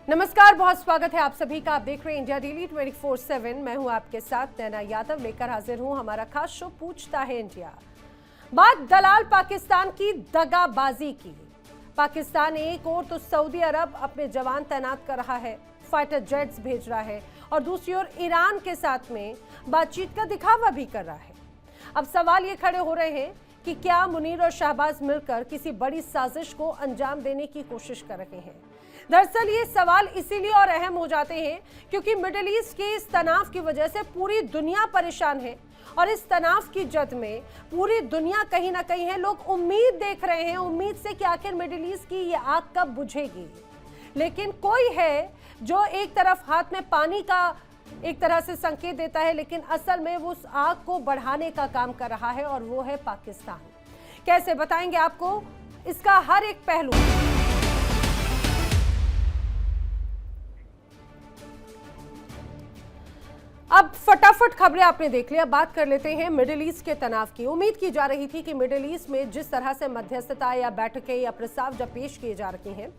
नमस्कार, बहुत स्वागत है आप सभी का। आप देख रहे हैं इंडिया डेली 24/7। मैं हूं आपके साथ नैना यादव, लेकर हाजिर हूं हमारा खास शो पूछता है इंडिया। बात दलाल पाकिस्तान की दगाबाजी की। पाकिस्तान एक और तो सऊदी अरब अपने जवान तैनात कर रहा है, फाइटर जेट्स भेज रहा है, और दूसरी ओर ईरान के साथ में बातचीत का दिखावा भी कर रहा है। अब सवाल ये खड़े हो रहे हैं कि क्या मुनीर और शहबाज मिलकर किसी बड़ी साजिश को अंजाम देने की कोशिश कर रहे हैं। दरअसल ये सवाल इसीलिए और अहम हो जाते हैं क्योंकि मिडिल ईस्ट के इस तनाव की वजह से पूरी दुनिया परेशान है, और इस तनाव की जद में पूरी दुनिया कहीं ना कहीं है। लोग उम्मीद देख रहे हैं, उम्मीद से कि आखिर मिडिल ईस्ट की ये आग कब बुझेगी। लेकिन कोई है जो एक तरफ हाथ में पानी का एक तरह से संकेत देता है, लेकिन असल में वो उस आग को बढ़ाने का काम कर रहा है, और वो है पाकिस्तान। कैसे बताएंगे आपको इसका हर एक पहलू। अब फटाफट खबरें आपने देख लिया, बात कर लेते हैं मिडिल ईस्ट के तनाव की। उम्मीद की जा रही थी कि मिडिल ईस्ट में जिस तरह से मध्यस्थता या बैठकें या प्रस्ताव जब पेश किए जा रहे हैं,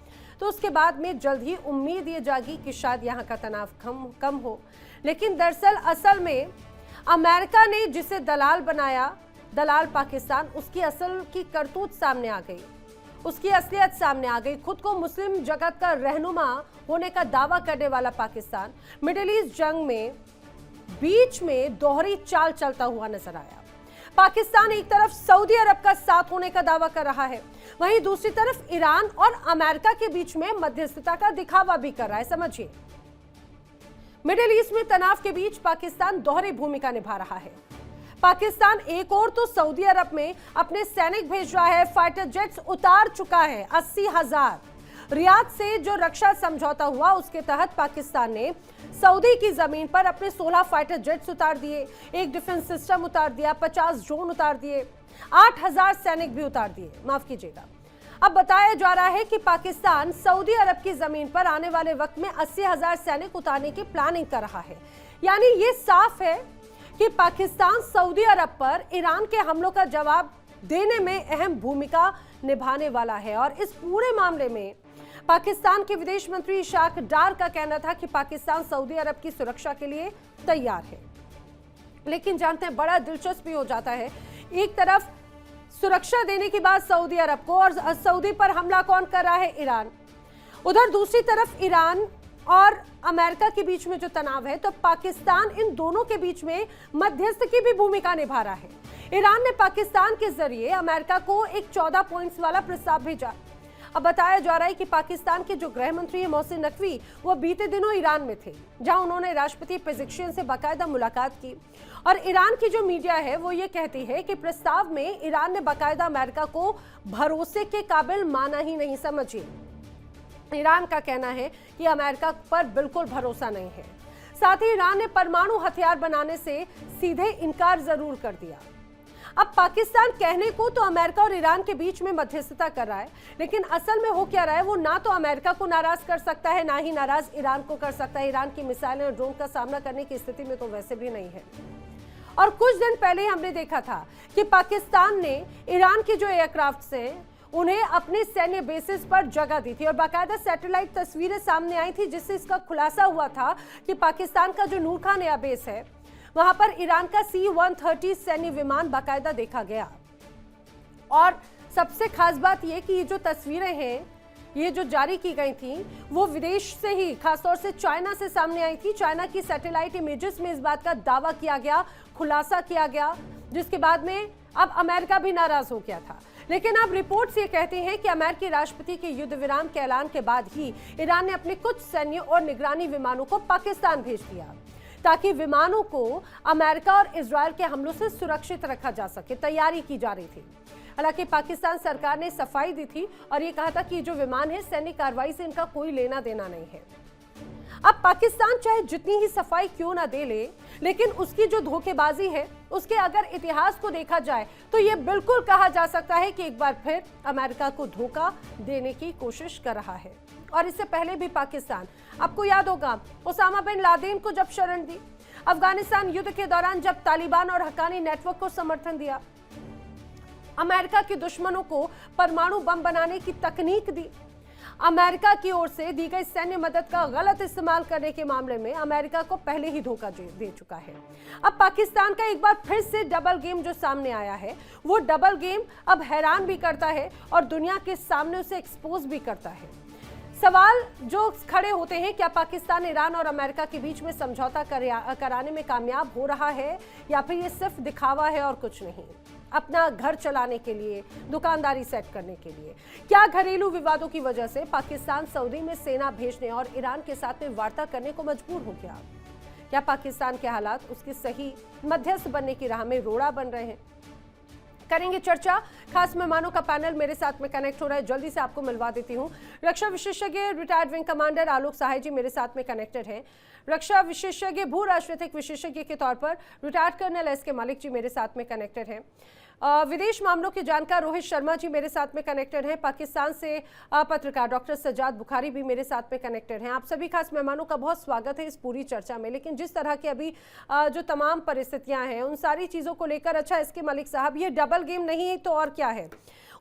तो उसके बाद में जल्द ही उम्मीद ये जागी कि शायद यहाँ का तनाव कम हो। लेकिन दरअसल असल में अमेरिका ने जिसे दलाल बनाया, दलाल पाकिस्तान, उसकी असल की करतूत सामने आ गई, उसकी असलियत सामने आ गई। खुद को मुस्लिम जगत का रहनुमा होने का दावा करने वाला पाकिस्तान मिडिल ईस्ट जंग में बीच में दोहरी चाल चलता हुआ नजर आया। पाकिस्तान एक तरफ सऊदी अरब का साथ होने का दावा कर रहा है, वहीं दूसरी तरफ ईरान और अमेरिका के बीच में मध्यस्थता का दिखावा भी कर रहा है। समझिए, मिडिल ईस्ट में तनाव के बीच पाकिस्तान दोहरी भूमिका निभा रहा है। पाकिस्तान एक और तो सऊदी अरब में अपने सैनिक भेज रहा है, फाइटर जेट्स उतार चुका है 80,000। रियाद से जो रक्षा समझौता हुआ उसके तहत पाकिस्तान ने सऊदी की जमीन पर अपने 16 फाइटर जेट्स उतार दिए, एक डिफेंस सिस्टम उतार दिया, 50 ड्रोन उतार दिए, 8,000 सैनिक भी उतार दिए, माफ कीजिएगा। अब बताया जा रहा है कि पाकिस्तान सऊदी अरब की जमीन पर आने वाले वक्त में 80,000 सैनिक उतारने की प्लानिंग कर रहा है। यानी ये साफ है कि पाकिस्तान सऊदी अरब पर ईरान के हमलों का जवाब देने में अहम भूमिका निभाने वाला है। और इस पूरे मामले में पाकिस्तान के विदेश मंत्री इशाक डार का कहना था कि पाकिस्तान सऊदी अरब की सुरक्षा के लिए तैयार है। लेकिन जानते हैं, बड़ा दिलचस्प हो जाता है, एक तरफ सुरक्षा देने की बात सऊदी अरब को, और सऊदी पर हमला कौन कर रहा है? ईरान। उधर दूसरी तरफ ईरान और अमेरिका के बीच में जो तनाव है, तो पाकिस्तान इन दोनों के बीच में मध्यस्थ की भी भूमिका निभा रहा है। ईरान ने पाकिस्तान के जरिए अमेरिका को एक 14 पॉइंट्स वाला प्रस्ताव भेजा। अब बताया जा रहा है कि पाकिस्तान के जो गृह मंत्री है मोहसिन नकवी, वो बीते दिनों ईरान में थे, जहां उन्होंने राष्ट्रपति पेज़ेश्कियान से बाकायदा मुलाकात की। और ईरान की जो मीडिया है वो ये कहती है कि प्रस्ताव में ईरान ने बाकायदा अमेरिका को भरोसे के काबिल माना ही नहीं। समझिए, ईरान का कहना है कि अमेरिका पर बिल्कुल भरोसा नहीं है। साथ ही ईरान ने परमाणु हथियार बनाने से सीधे इनकार जरूर कर दिया। अब पाकिस्तान कहने को तो अमेरिका और ईरान के बीच में मध्यस्थता कर रहा है, लेकिन असल में हो क्या रहा है, वो ना तो अमेरिका को नाराज कर सकता है, ना ही नाराज ईरान को कर सकता है। ईरान की मिसाइलें और ड्रोन का सामना करने की स्थिति में तो वैसे भी नहीं है। और कुछ दिन पहले हमने देखा था कि पाकिस्तान ने ईरान की जो एयरक्राफ्ट हैं उन्हें अपने सैन्य बेसिस पर जगह दी थी, और बाकायदा सैटेलाइट तस्वीरें सामने आई थी जिससे इसका खुलासा हुआ था कि पाकिस्तान का जो नूर खान एयरबेस है वहां पर ईरान का C-130 सैन्य विमान बाकायदा देखा गया। और सबसे खास बात यह कि ये जो तस्वीरें हैं, ये जो जारी की गई थी, वो विदेश से ही, खासतौर से चाइना से सामने आई थी। चाइना की सैटेलाइट इमेजेस में इस बात का दावा किया गया, खुलासा किया गया, जिसके बाद में अब अमेरिका भी नाराज हो गया था। लेकिन अब रिपोर्ट्स ये कहती हैं कि अमेरिकी राष्ट्रपति के युद्ध विराम के ऐलान के बाद ही ईरान ने अपने कुछ सैन्य और निगरानी विमानों को पाकिस्तान भेज दिया, ताकि विमानों को अमेरिका और इजरायल के हमलों से सुरक्षित रखा जा सके। तैयारी की जा रही थी। हालांकि पाकिस्तान सरकार ने सफाई दी थी और ये कहा था कि जो विमान है सैन्य कार्रवाई से इनका कोई लेना देना नहीं है। अब पाकिस्तान चाहे जितनी ही सफाई क्यों ना दे ले, लेकिन उसकी जो धोखेबाजी है, उसके अगर इतिहास को देखा जाए तो ये बिल्कुल कहा जा सकता है कि एक बार फिर अमेरिका को धोखा देने की कोशिश कर रहा है। और इससे पहले भी पाकिस्तान, आपको याद होगा, ओसामा बिन लादेन को जब शरण दी, अफगानिस्तान युद्ध के दौरान जब तालिबान और हक्कानी नेटवर्क को समर्थन दिया, अमेरिका के दुश्मनों को परमाणु बम बनाने की तकनीक दी, अमेरिका की ओर से दी गई सैन्य मदद का गलत इस्तेमाल करने के मामले में अमेरिका को पहले ही धोखा दे चुका है। अब पाकिस्तान का एक बार फिर से डबल गेम जो सामने आया है, वो डबल गेम अब हैरान भी करता है और दुनिया के सामने उसे एक्सपोज भी करता है। सवाल जो खड़े होते हैं, क्या पाकिस्तान ईरान और अमेरिका के बीच में समझौता कराने में कामयाब हो रहा है या फिर ये सिर्फ दिखावा है और कुछ नहीं, अपना घर चलाने के लिए, दुकानदारी सेट करने के लिए? क्या घरेलू विवादों की वजह से पाकिस्तान सऊदी में सेना भेजने और ईरान के साथ में वार्ता करने को मजबूर हो गया? क्या पाकिस्तान के हालात उसके सही मध्यस्थ बनने की राह में रोड़ा बन रहे हैं? करेंगे चर्चा। खास मेहमानों का पैनल मेरे साथ में कनेक्ट हो रहा है, जल्दी से आपको मिलवा देती हूं। रक्षा विशेषज्ञ रिटायर्ड विंग कमांडर आलोक सहाय जी मेरे साथ में कनेक्टेड हैं। रक्षा विशेषज्ञ, भू राजनीतिक विशेषज्ञ के तौर पर रिटायर्ड कर्नल एस के मालिक जी मेरे साथ में कनेक्टेड हैं। विदेश मामलों के जानकार रोहित शर्मा जी मेरे साथ में कनेक्टेड हैं। पाकिस्तान से पत्रकार डॉक्टर सज्जाद बुखारी भी मेरे साथ में कनेक्टेड हैं। आप सभी खास मेहमानों का बहुत स्वागत है इस पूरी चर्चा में। लेकिन जिस तरह की अभी जो तमाम परिस्थितियां हैं, उन सारी चीज़ों को लेकर, अच्छा इसके मलिक साहब, ये डबल गेम नहीं तो और क्या है?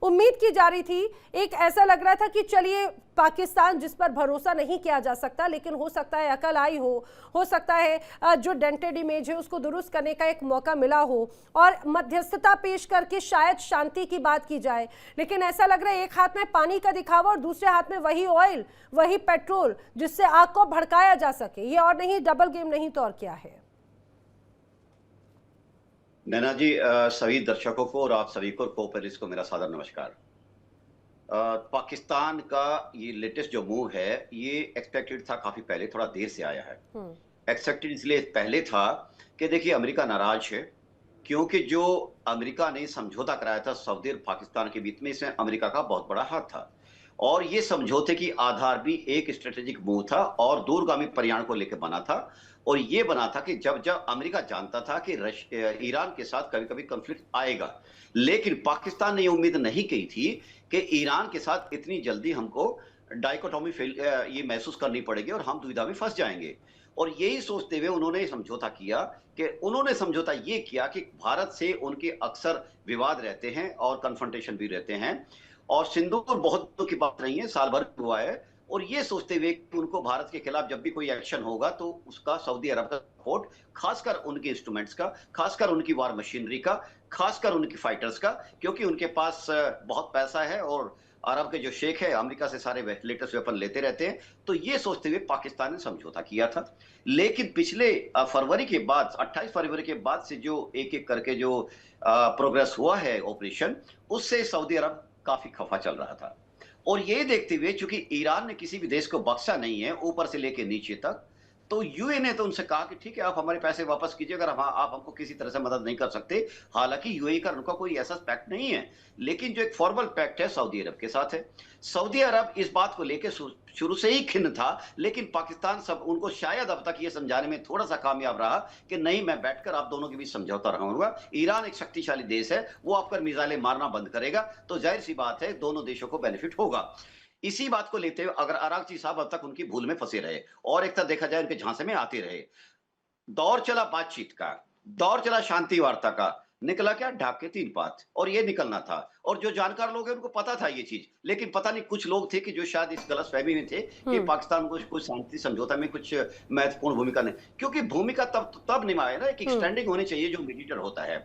उम्मीद की जा रही थी, एक ऐसा लग रहा था कि चलिए पाकिस्तान जिस पर भरोसा नहीं किया जा सकता, लेकिन हो सकता है अकल आई हो सकता है जो डेंटेड इमेज है उसको दुरुस्त करने का एक मौका मिला हो और मध्यस्थता पेश करके शायद शांति की बात की जाए। लेकिन ऐसा लग रहा है एक हाथ में पानी का दिखावा और दूसरे हाथ में वही ऑयल, वही पेट्रोल जिससे आग को भड़काया जा सके। ये और नहीं, डबल गेम नहीं तो और क्या है? नैना जी, सभी दर्शकों को और आप सभी को को-पैनलिस्ट को मेरा सादर नमस्कार। पाकिस्तान का ये लेटेस्ट जो मूव है, ये एक्सपेक्टेड था काफी पहले, थोड़ा देर से आया है। एक्सपेक्टेड इसलिए पहले था कि देखिए अमेरिका नाराज है, क्योंकि जो अमेरिका ने समझौता कराया था सऊदी और पाकिस्तान के बीच में, इसमें अमेरिका का बहुत बड़ा हाथ था और ये समझौते की आधार भी एक स्ट्रेटेजिक मूव था और दूरगामी परिणाम को लेकर बना था। और ये बना था कि जब जब अमेरिका जानता था कि ईरान के साथ कभी कभी कॉन्फ्लिक्ट आएगा, लेकिन पाकिस्तान ने ये उम्मीद नहीं की थी कि ईरान के साथ इतनी जल्दी हमको डाइकोटोमी ये महसूस करनी पड़ेगी और हम दुविधा में फंस जाएंगे। और यही सोचते हुए उन्होंने समझौता किया कि उन्होंने समझौता ये किया कि भारत से उनके अक्सर विवाद रहते हैं और कन्फ्रंटेशन भी रहते हैं और सिंदूर बहुत की बात नहीं है, साल भर हुआ है। और ये सोचते हुए कि उनको भारत के खिलाफ जब भी कोई एक्शन होगा तो उसका सऊदी अरब का सपोर्ट, खासकर उनके इंस्ट्रूमेंट्स का, खासकर उनकी वार मशीनरी का, खासकर उनकी फाइटर्स का, क्योंकि उनके पास बहुत पैसा है और अरब के जो शेख है अमेरिका से सारे लेटेस्ट वेपन लेते रहते हैं। तो ये सोचते हुए पाकिस्तान ने समझौता किया था। लेकिन पिछले फरवरी के बाद, 28 फरवरी के बाद से जो एक एक करके जो प्रोग्रेस हुआ है ऑपरेशन, उससे सऊदी अरब काफी खफा चल रहा था। और ये देखते हुए चूंकि ईरान ने किसी भी देश को बख्शा नहीं है ऊपर से लेके नीचे तक, तो यूए ने तो उनसे कहा कि ठीक है आप हमारे पैसे वापस कीजिए अगर आप हमको किसी तरह से मदद नहीं कर सकते। हालांकि यूएई का उनका कोई ऐसा पैक्ट नहीं है, लेकिन जो एक फॉर्मल पैक्ट है सऊदी अरब के साथ है। सऊदी अरब इस बात को लेकर शुरू से ही खिन्न था, लेकिन पाकिस्तान सब उनको शायद अब तक ये समझाने में थोड़ा सा कामयाब रहा कि नहीं, मैं बैठकर आप दोनों के बीच समझौता रहूंगा। ईरान एक शक्तिशाली देश है, वो आपकर मिसाइलें मारना बंद करेगा तो जाहिर सी बात है दोनों देशों को बेनिफिट होगा। इसी बात को लेते हुए अगर अरागची साहब अब तक उनकी भूल में फंसे रहे और एक तरह देखा जाए उनके झांसे में आते रहे, दौर चला बातचीत का, दौर चला शांति वार्ता का, निकला क्या? ढाक के 3 बात। और ये निकलना था और जो जानकार लोग हैं उनको पता था ये चीज, लेकिन पता नहीं कुछ लोग थे कि जो शायद इस गलतफहमी में थे कि पाकिस्तान को कुछ शांति समझौता में कुछ महत्वपूर्ण भूमिका नहीं, क्योंकि भूमिका तब निभाए ना, एक स्टैंडिंग होनी चाहिए जो मीडिएटर होता है।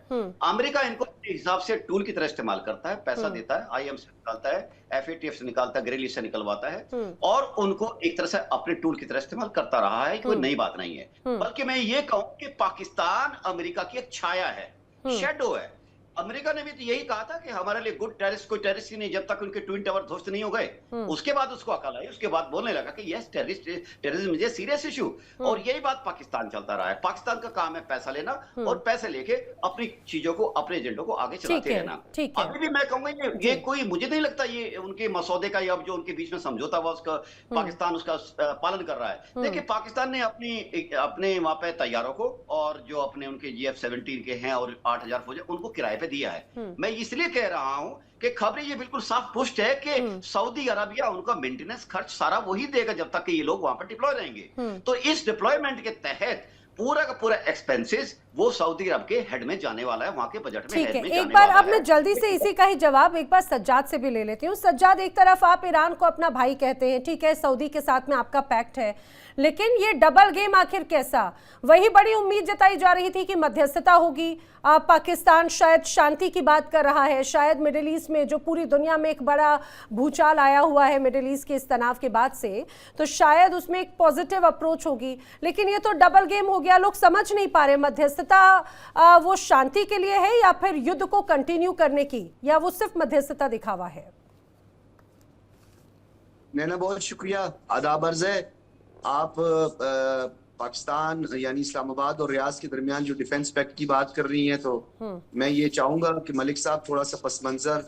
अमेरिका इनको अपने हिसाब से टूल की तरह इस्तेमाल करता है, पैसा देता है, आईएम से निकालता है, एफएटीएफ से निकालता है, ग्रेली से निकलवाता है और उनको एक तरह से अपने टूल की तरह इस्तेमाल करता रहा है। कोई नई बात नहीं है, बल्कि मैं ये कहूं कि पाकिस्तान अमेरिका की एक छाया है, शेडो है। अमेरिका ने भी तो यही कहा था कि हमारे लिए गुड टेररिस्ट कोई टेररिस्ट ही नहीं जब तक उनके ट्विन टावर ध्वस्त नहीं हो गए। उसके बाद उसको अकल आई, उसके बाद बोलने लगा कि yes terrorism is a serious issue. और यही बात पाकिस्तान चलता रहा है। पाकिस्तान का काम है पैसा लेना और पैसे लेके अपनी चीजों को, अपने एजेंडों को आगे चलाते रहना। अभी भी मैं कहूंगा ये कोई, मुझे नहीं लगता ये उनके मसौदे का या जो उनके बीच में समझौता हुआ उसका पाकिस्तान उसका पालन कर रहा है। देखिए पाकिस्तान ने अपने वहां पे तैयारों को और जो अपने उनके GF-17 के हैं और 8000 फौजी उनको किराए पे दिया है। मैं इसलिए कह रहा हूं कि खबरें ये बिल्कुल साफ पुष्ट है कि सऊदी अरबिया उनका मेंटेनेंस खर्च सारा वही देगा जब तक कि ये लोग वहां पर डिप्लॉय रहेंगे। तो इस डिप्लॉयमेंट के तहत पूरा का पूरा एक्सपेंसेस वो सऊदी अरब के हेड में जाने वाला है, वहां के बजट में ठीक हेड है, में एक जाने बार वाला अब है। मैं जल्दी से इसी का ही जवाब एक बार सज्जाद से भी ले लेती हूँ। सज्जाद, एक तरफ आप ईरान को अपना भाई कहते हैं, ठीक है, सऊदी के साथ में आपका पैक्ट है, लेकिन ये डबल गेम आखिर कैसा? वही बड़ी उम्मीद जताई जा रही थी कि मध्यस्थता होगी, पाकिस्तान शायद शांति की बात कर रहा है, शायद मिडिल ईस्ट में जो पूरी दुनिया में एक बड़ा भूचाल आया हुआ है मिडिल ईस्ट के इस तनाव के बाद से, तो शायद उसमें एक पॉजिटिव अप्रोच होगी, लेकिन ये तो डबल गेम हो गया। लोग समझ नहीं पा रहे मध्यस्थता वो शांति के लिए है या फिर युद्ध को कंटिन्यू करने की, या वो सिर्फ मध्यस्थता दिखावा है? नैना, बहुत शुक्रिया, आदाब अर्ज़ है। आप पाकिस्तान यानी इस्लामाबाद और रियाज के दरमियान जो डिफेंस पैक्ट की बात कर रही हैं, तो मैं ये चाहूंगा कि मलिक साहब थोड़ा सा पस मंजर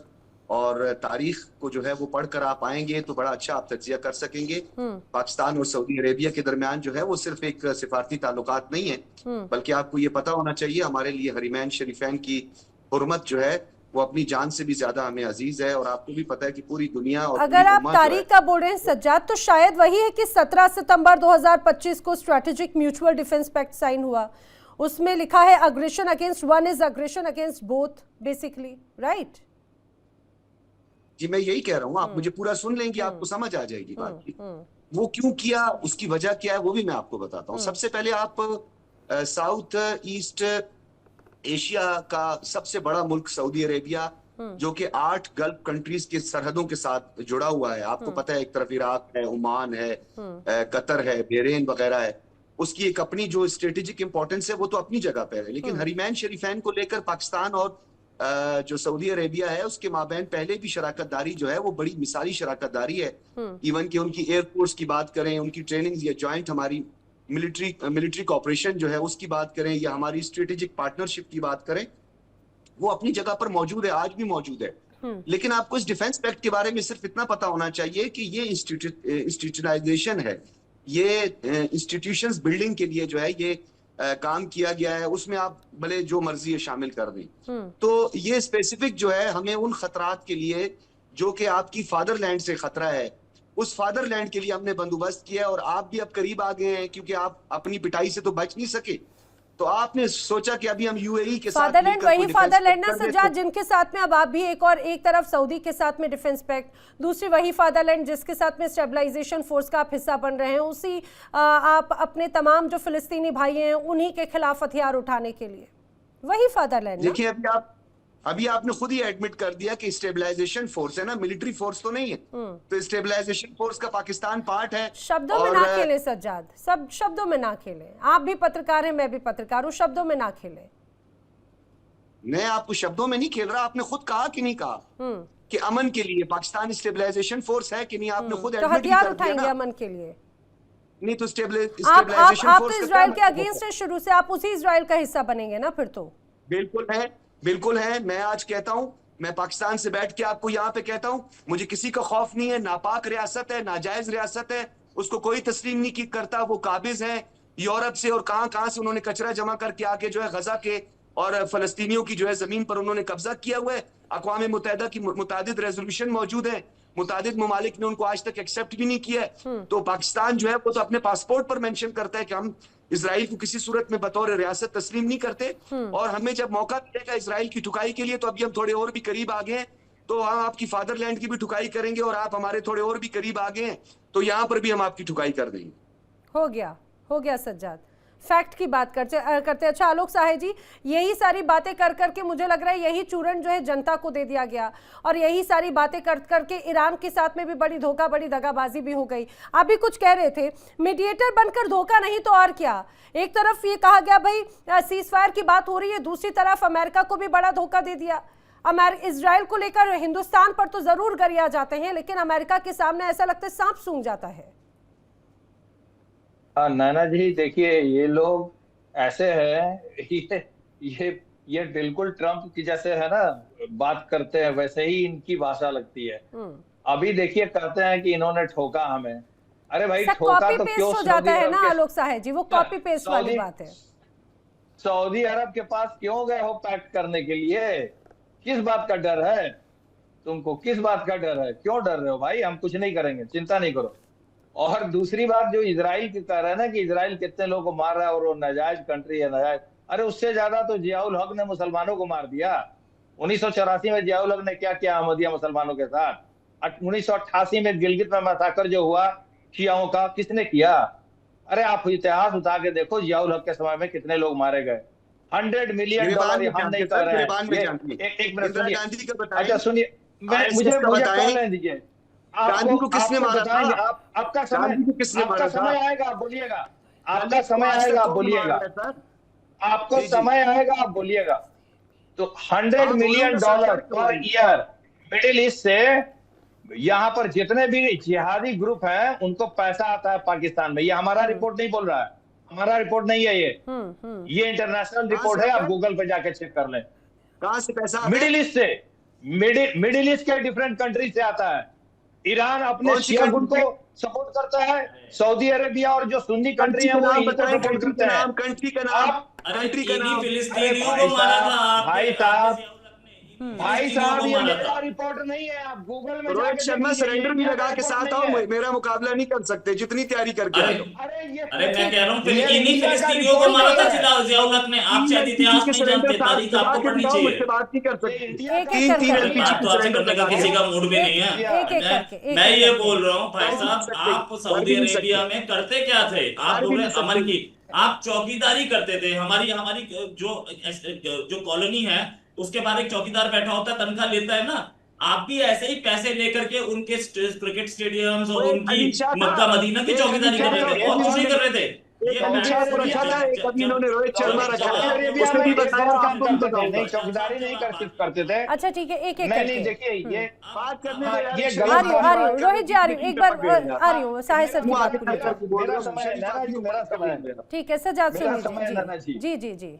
और तारीख को जो है वो पढ़कर आप आएंगे तो बड़ा अच्छा आप तज्जिया कर सकेंगे। पाकिस्तान और सऊदी अरेबिया के दरमियान जो है वो सिर्फ एक सिफारती ताल्लुकात नहीं है, बल्कि आपको ये पता होना चाहिए हमारे लिए हरीमैन शरीफैन की हुर्मत जो है वो अपनी जान से भी ज्यादा हमें अजीज है। और आपको भी पता है कि पूरी दुनिया और अगर आप तारीख का बोल रहे हैं सज्जाद, तो शायद वही है कि 17 सितंबर 2025 को strategic mutual defence pact sign हुआ। उसमें लिखा है aggression against one is aggression against both, basically, right? जी, मैं यही कह रहा हूँ, आप मुझे पूरा सुन लेंगे, आपको समझ आ जाएगी बात की। वो क्यों किया, उसकी वजह क्या है, वो भी मैं आपको बताता हूँ। सबसे पहले आप साउथ ईस्ट एशिया का सबसे बड़ा मुल्क सऊदी अरेबिया, जो कि 8 गल्फ कंट्रीज के सरहदों के साथ जुड़ा हुआ है, आपको पता है, एक तरफ इराक है, ओमान है, कतर है, बहरीन वगैरह है, उसकी एक अपनी जो स्ट्रेटेजिक इंपॉर्टेंस है वो तो अपनी जगह पे है। लेकिन हरीमैन शरीफैन को लेकर पाकिस्तान और जो सऊदी अरेबिया है उसके माबैन पहले भी शराकत दारी जो है वो बड़ी मिसाली शराकत दारी है। इवन कि उनकी एयरफोर्स की बात करें, उनकी ट्रेनिंग या जॉइंट हमारी मिलिट्री कॉपरेशन जो है उसकी बात करें, या हमारी स्ट्रेटेजिक पार्टनरशिप की बात करें, वो अपनी जगह पर मौजूद है, आज भी मौजूद है। लेकिन आपको इस डिफेंस पैक्ट के बारे में सिर्फ इतना पता होना चाहिए कि ये इंस्टीट्यूशनाइजेशन है, ये इंस्टीट्यूशंस बिल्डिंग के लिए जो है ये काम किया गया है, उसमें आप भले जो मर्जी है शामिल कर दें। तो ये स्पेसिफिक जो है हमें उन खतरात के लिए जो कि आपकी फादरलैंड से खतरा है, उस फादरलैंड के लिए हमने बंदोबस्त किया। और आप भी अब करीब आ गए हैं, क्योंकि आप अपनी पिटाई से तो बच नहीं सके, तो आपने सोचा कि अभी हम यूएई के साथ फादरलैंड, वही फादरलैंड ना सज्जाद, जिनके साथ में अब आप भी एक तरफ सऊदी के साथ में डिफेंस पैक्ट, दूसरी वही फादरलैंड जिसके साथ में स्टेबलाइजेशन फोर्स का आप हिस्सा बन रहे हैं, उसी आप अपने तमाम जो फिलिस्तीनी भाई हैं उन्हीं के खिलाफ हथियार उठाने के लिए, वही फादरलैंड। देखिए, अभी आपने खुद ही एडमिट कर दिया कि स्टेबलाइजेशन फोर्स है ना, मिलिट्री फोर्स तो नहीं है। तो स्टेबलाइजेशन फोर्स का पाकिस्तान पार्ट है। शब्दों में ना खेले सज्जाद, सब शब्दों में ना खेले, आप भी पत्रकार हैं, मैं भी पत्रकार हूं, शब्दों में ना खेले। मैं आपको शब्दों में नहीं खेल रहा, आपने खुद कहा कि नहीं कहा कि अमन के लिए पाकिस्तान स्टेबलाइजेशन फोर्स है कि नहीं, आपने खुद तो हथियार उठाएंगे अमन के लिए? नहीं तो स्टेबलाइजेशन आप तो इजराइल के अगेंस्ट है शुरू से, आप उसी इजराइल का हिस्सा बनेंगे ना फिर तो? बिल्कुल है। मैं आज कहता हूं, मैं पाकिस्तान से बैठ के आपको यहाँ पे कहता हूं, मुझे किसी का खौफ नहीं है। नापाक रियासत है, नाजायज रियासत है, उसको कोई तस्लीम नहीं करता। वो काबिज है यूरोप से और कहां से उन्होंने कचरा जमा करके आके जो है गजा के और फलस्तीनियों की जो है जमीन पर उन्होंने कब्जा किया हुआ है। अक़वाम मुत्तहिदा की मुतादिद रेजोल्यूशन मौजूद है, मुतादिद ममालिक ने उनको आज तक एक्सेप्ट भी नहीं किया है। तो पाकिस्तान जो है वो तो अपने पासपोर्ट पर मेंशन करता है कि हम इजराइल को किसी सूरत में बतौर रियासत तस्लीम नहीं करते। और हमें जब मौका मिलेगा इजराइल की ठुकाई के लिए, तो अभी हम थोड़े और भी करीब आ गए हैं, तो हम आपकी फादरलैंड की भी ठुकाई करेंगे, और आप हमारे थोड़े और भी करीब आ गए हैं, तो यहाँ पर भी हम आपकी ठुकाई कर देंगे। हो गया सज्जाद, फैक्ट की बात करते। अच्छा आलोक साहे जी, यही सारी बातें कर करके मुझे लग रहा है यही चूरन जो है जनता को दे दिया गया, और यही सारी बातें कर करके ईरान के साथ में भी बड़ी धोखा, बड़ी दगाबाजी भी हो गई। आप भी कुछ कह रहे थे, मीडिएटर बनकर धोखा नहीं तो और क्या। एक तरफ ये कहा गया भाई सीज फायर की बात हो रही है, दूसरी तरफ अमेरिका को भी बड़ा धोखा दे दिया। इजराइल को लेकर हिंदुस्तान पर तो जरूर गरिया जाते हैं, लेकिन अमेरिका के सामने ऐसा लगता है सांप सूंघ जाता है। नैना जी, देखिए ये लोग ऐसे हैं, ये बिल्कुल ट्रम्प की जैसे है ना बात करते हैं, वैसे ही इनकी भाषा लगती है। अभी देखिए कहते हैं कि इन्होंने ठोका हमें। अरे भाई, ठोका तो क्यों हो जाता है ना आलोक साहे जी, वो कॉपी पेस्ट वाली बात है। सऊदी अरब के पास क्यों गए हो पैक्ट करने के लिए? किस बात का डर है तुमको? किस बात का डर है? क्यों डर रहे हो भाई? हम कुछ नहीं करेंगे, चिंता नहीं करो। और दूसरी बात जो इजराइल की कह रहे हैं ना कि इजराइल कितने लोगों को मार रहा है और वो नाजायज कंट्री है, नाजायज, अरे उससे ज्यादा तो जियाउल हक ने मुसलमानों को मार दिया। 1984 में जियाउल हक ने क्या किया अहमदिया मुसलमानों के साथ। 1988 में गिलगित में मैसाकर जो हुआ शियाओं का, किसने किया? अरे आप इतिहास उठा के देखो, जियाउल हक के समय में कितने लोग मारे गए। $100 मिलियन हम नहीं कर रहे हैं। एक मिनट सुनिए, अच्छा सुनिए, मुझे कॉल दीजिए। आपको किसने मारा था? आपका समय आएगा, आप बोलिएगा। आपका समय आएगा, आप बोलिएगा। आपको समय आएगा, आप बोलिएगा। तो $100 million per year middle east से यहाँ पर जितने भी जिहादी ग्रुप हैं उनको पैसा आता है पाकिस्तान में। ये हमारा रिपोर्ट नहीं बोल रहा है, हमारा रिपोर्ट नहीं है ये इंटरनेशनल रिपोर्ट है। आप गूगल पे जाके चेक कर लें। कहां से पैसा? मिडिल ईस्ट से, मिडिल ईस्ट के डिफरेंट कंट्री से आता है। ईरान अपने शिया गुट को सपोर्ट करता है, सऊदी अरेबिया और जो सुन्नी कंट्री है वो इनको सपोर्ट करते हैं। कंट्री का नाम, कंट्री का नाम। भाई साहब ये मेरा रिपोर्ट नहीं है, आप गूगल में रोहित शर्मा सरेंडर भी लगा के साथ आओ, मेरा मुकाबला नहीं कर सकते जितनी तैयारी करके आए। अरे मैं कह रहा हूँ इन्हीं फिलिस्तीनियों को मारा था जियाउल हक ने। आप शायद इतिहास नहीं जानते, तारीख आपको पढ़नी चाहिए। बात नहीं कर सकते, बात तो आपसे करने का किसी का मूड भी नहीं है। मैं ये बोल रहा हूँ भाई साहब, आप सऊदी अरेबिया में करते क्या थे? आप बोल रहे अमन की, आप चौकीदारी करते थे। हमारी जो कॉलोनी है उसके बाद एक चौकीदार बैठा होता है, तनख्वाह लेता है ना। आप भी ऐसे ही पैसे लेकर के उनके क्रिकेट स्टेडियम्स और उनकी मक्का मदीना की चौकीदारी कर रहे थे, और कुछ नहीं कर रहे थे। इन्होंने रोहित शर्मा रखा है, उसने भी बताया नहीं, चौकीदारी नहीं करते थे। अच्छा ठीक है, एक एक नहीं देखिए ये बात करने आ रही हूँ रोहित जी, आ रही हूँ, एक बार आ रही हूँ साहिल सर की बात करिए। ठीक है सजाद सुनिए जी जी जी।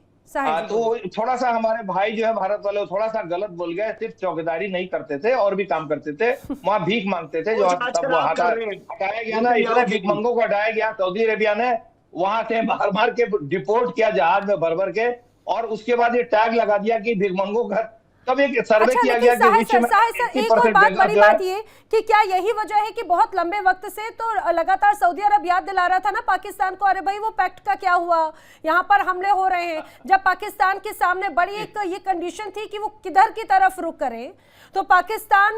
तो थोड़ा सा हमारे भाई जो है भारत वाले थोड़ा सा गलत बोल गए। सिर्फ चौकीदारी नहीं करते थे और भी काम करते थे। वहां भीख मांगते थे, जो हटाया गया ना, इतने भीख मंगों को हटाया गया। सऊदी अरेबिया ने वहां से मार के डिपोर्ट किया जहाज में भर के, और उसके बाद ये टैग लगा दिया कि भीख मंगों का। तब एक सर्वे किया गया कि एक और बात, बड़ी बात ये कि क्या यही वजह है कि बहुत लंबे वक्त से तो लगातार सऊदी अरब याद दिला रहा था ना पाकिस्तान को, अरे भाई वो पैक्ट का क्या हुआ, यहाँ पर हमले हो रहे हैं। जब पाकिस्तान के सामने बड़ी एक ये कंडीशन थी कि वो किधर की तरफ रुख करें, तो पाकिस्तान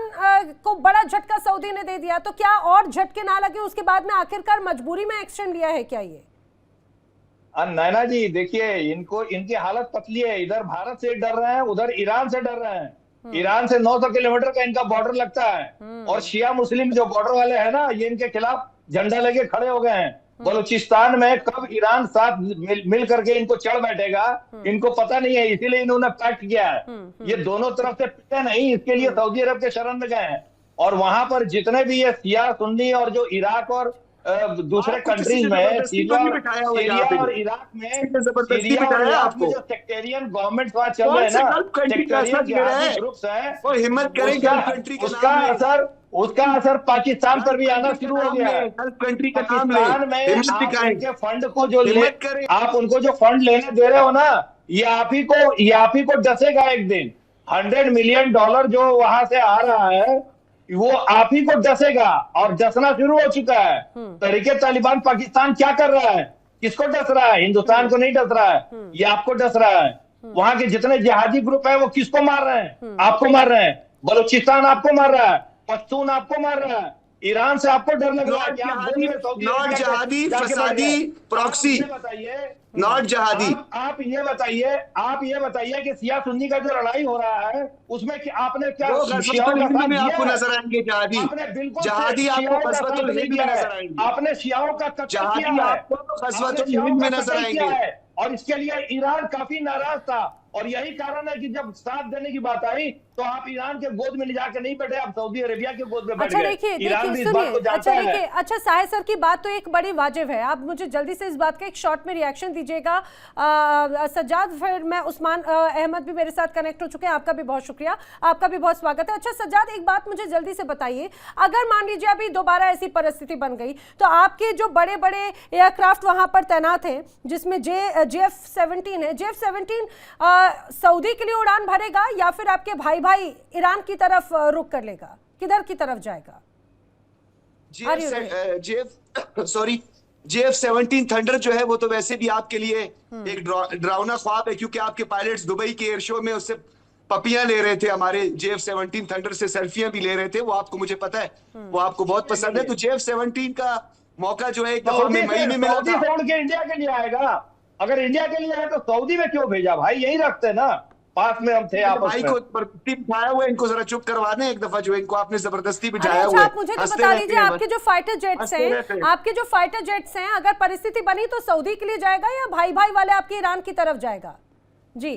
को बड़ा झटका सऊदी ने दे दिया। तो क्या और झटके ना लगे उसके बाद में आखिरकार मजबूरी में एक्शन लिया है क्या ये? नैना जी देखिए, इनकी हालत पतली है। इधर भारत से डर रहे हैं, उधर ईरान से डर रहे हैं। ईरान से 900 किलोमीटर का इनका बॉर्डर लगता है, और शिया मुस्लिम जो बॉर्डर वाले हैं ना, ये इनके खिलाफ झंडा लेके खड़े हो गए हैं। बलूचिस्तान में कब ईरान साथ मिल करके इनको चढ़ बैठेगा, इनको पता नहीं है। इसीलिए इन्होंने पैक्ट किया है। ये दोनों तरफ से पिटे नहीं, इसके लिए सऊदी अरब के शरण में गए हैं। और वहां पर जितने भी ये शिया सुन्नी और जो इराक और दूसरे कंट्रीज में, सीरिया और इराक में, जो सेक्टेरियन गवर्नमेंट वहां चल रहे हैं ना, सेक्टेरियन ग्रुप्स हैं, हिम्मत करेंगे। उसका असर पाकिस्तान पर भी आना शुरू हो गया है। पाकिस्तान में इनके फंड को आप उनको जो फंड लेने दे रहे हो ना, ये आप ही को डसेगा एक दिन। $100 मिलियन जो वहां से आ रहा है वो आप ही को डसेगा, और डसना शुरू हो चुका है। तहरीके तालिबान पाकिस्तान क्या कर रहा है? किसको डस रहा है? हिंदुस्तान को नहीं डस रहा है, ये आपको डस रहा है। वहां के जितने जिहादी ग्रुप है वो किसको मार रहे हैं? आपको मार रहे हैं। बलूचिस्तान आपको मार रहा है, पश्तून आपको मार रहा है, ईरान से आपको डर लग रहा है। नॉट जहादी, फसादी, प्रॉक्सी, बताइए नॉट जहादी। आप ये बताइए कि सिया सुन्नी का जो लड़ाई हो रहा है उसमें कि आपने क्या हिंद में आपको नजर आएंगे जहादी? जहादी आपको ग़ज़वतुल हिंद में नजर आएंगे। आपने शियाओं का जहादी आपको ग़ज़वतुल हिंद में नजर आएंगे। और इसके लिए ईरान काफी नाराज था, और यही कारण है कि जब साथ देने की बात आई तो आप ईरान के गोद में ले जाकर नहीं बैठे, आप सऊदी अरेबिया के गोद में बैठ गए। अच्छा साहिल सर की बात तो एक बड़ी वाजिब है। आप मुझे जल्दी से इस बात का एक शॉर्ट में रिएक्शन दीजिएगा। सज्जाद, फिर मैं उस्मान अहमद भी मेरे साथ कनेक्ट हो चुके हैं, आपका भी बहुत शुक्रिया, आपका भी बहुत स्वागत है। अच्छा सज्जाद, एक बात मुझे जल्दी से बताइए, अगर मान लीजिए अभी दोबारा ऐसी परिस्थिति बन गई तो आपके जो बड़े बड़े एयरक्राफ्ट वहां पर तैनात हैं, जिसमें JF-17 है, JF-17 सऊदी के लिए उड़ान भरेगा या फिर आपके भाई ईरान की तरफ रुख कर लेगा? किधर की तरफ जाएगा? JF-17 थंडर जो है वो तो वैसे भी आपके लिए एक डरावना ख्वाब है, क्योंकि आपके पायलट्स दुबई के एयर शो में उससे पपियां ले रहे थे, हमारे JF-17 थंडर से सेल्फियां भी ले रहे थे, वो आपको, मुझे पता है वो आपको बहुत पसंद है। तो JF-17 का मौका जो है एक दफा मई में मिला था। सऊदी के इंडिया के लिए आएगा, अगर इंडिया के लिए आए तो सऊदी में क्यों भेजा भाई, यही रखते ना, पास में हम थे आपस भाई में। को बिठाया हुआ, इनको जरा चुप करवा दें एक दफा, जो इनको आपने जबरदस्ती बिठाया अच्छा, हुआ है। आप मुझे तो बता दीजिए, आपके जो फाइटर जेट्स हैं, अगर परिस्थिति बनी तो सऊदी के लिए जाएगा या भाई भाई वाले आपके ईरान की तरफ जाएगा? जी,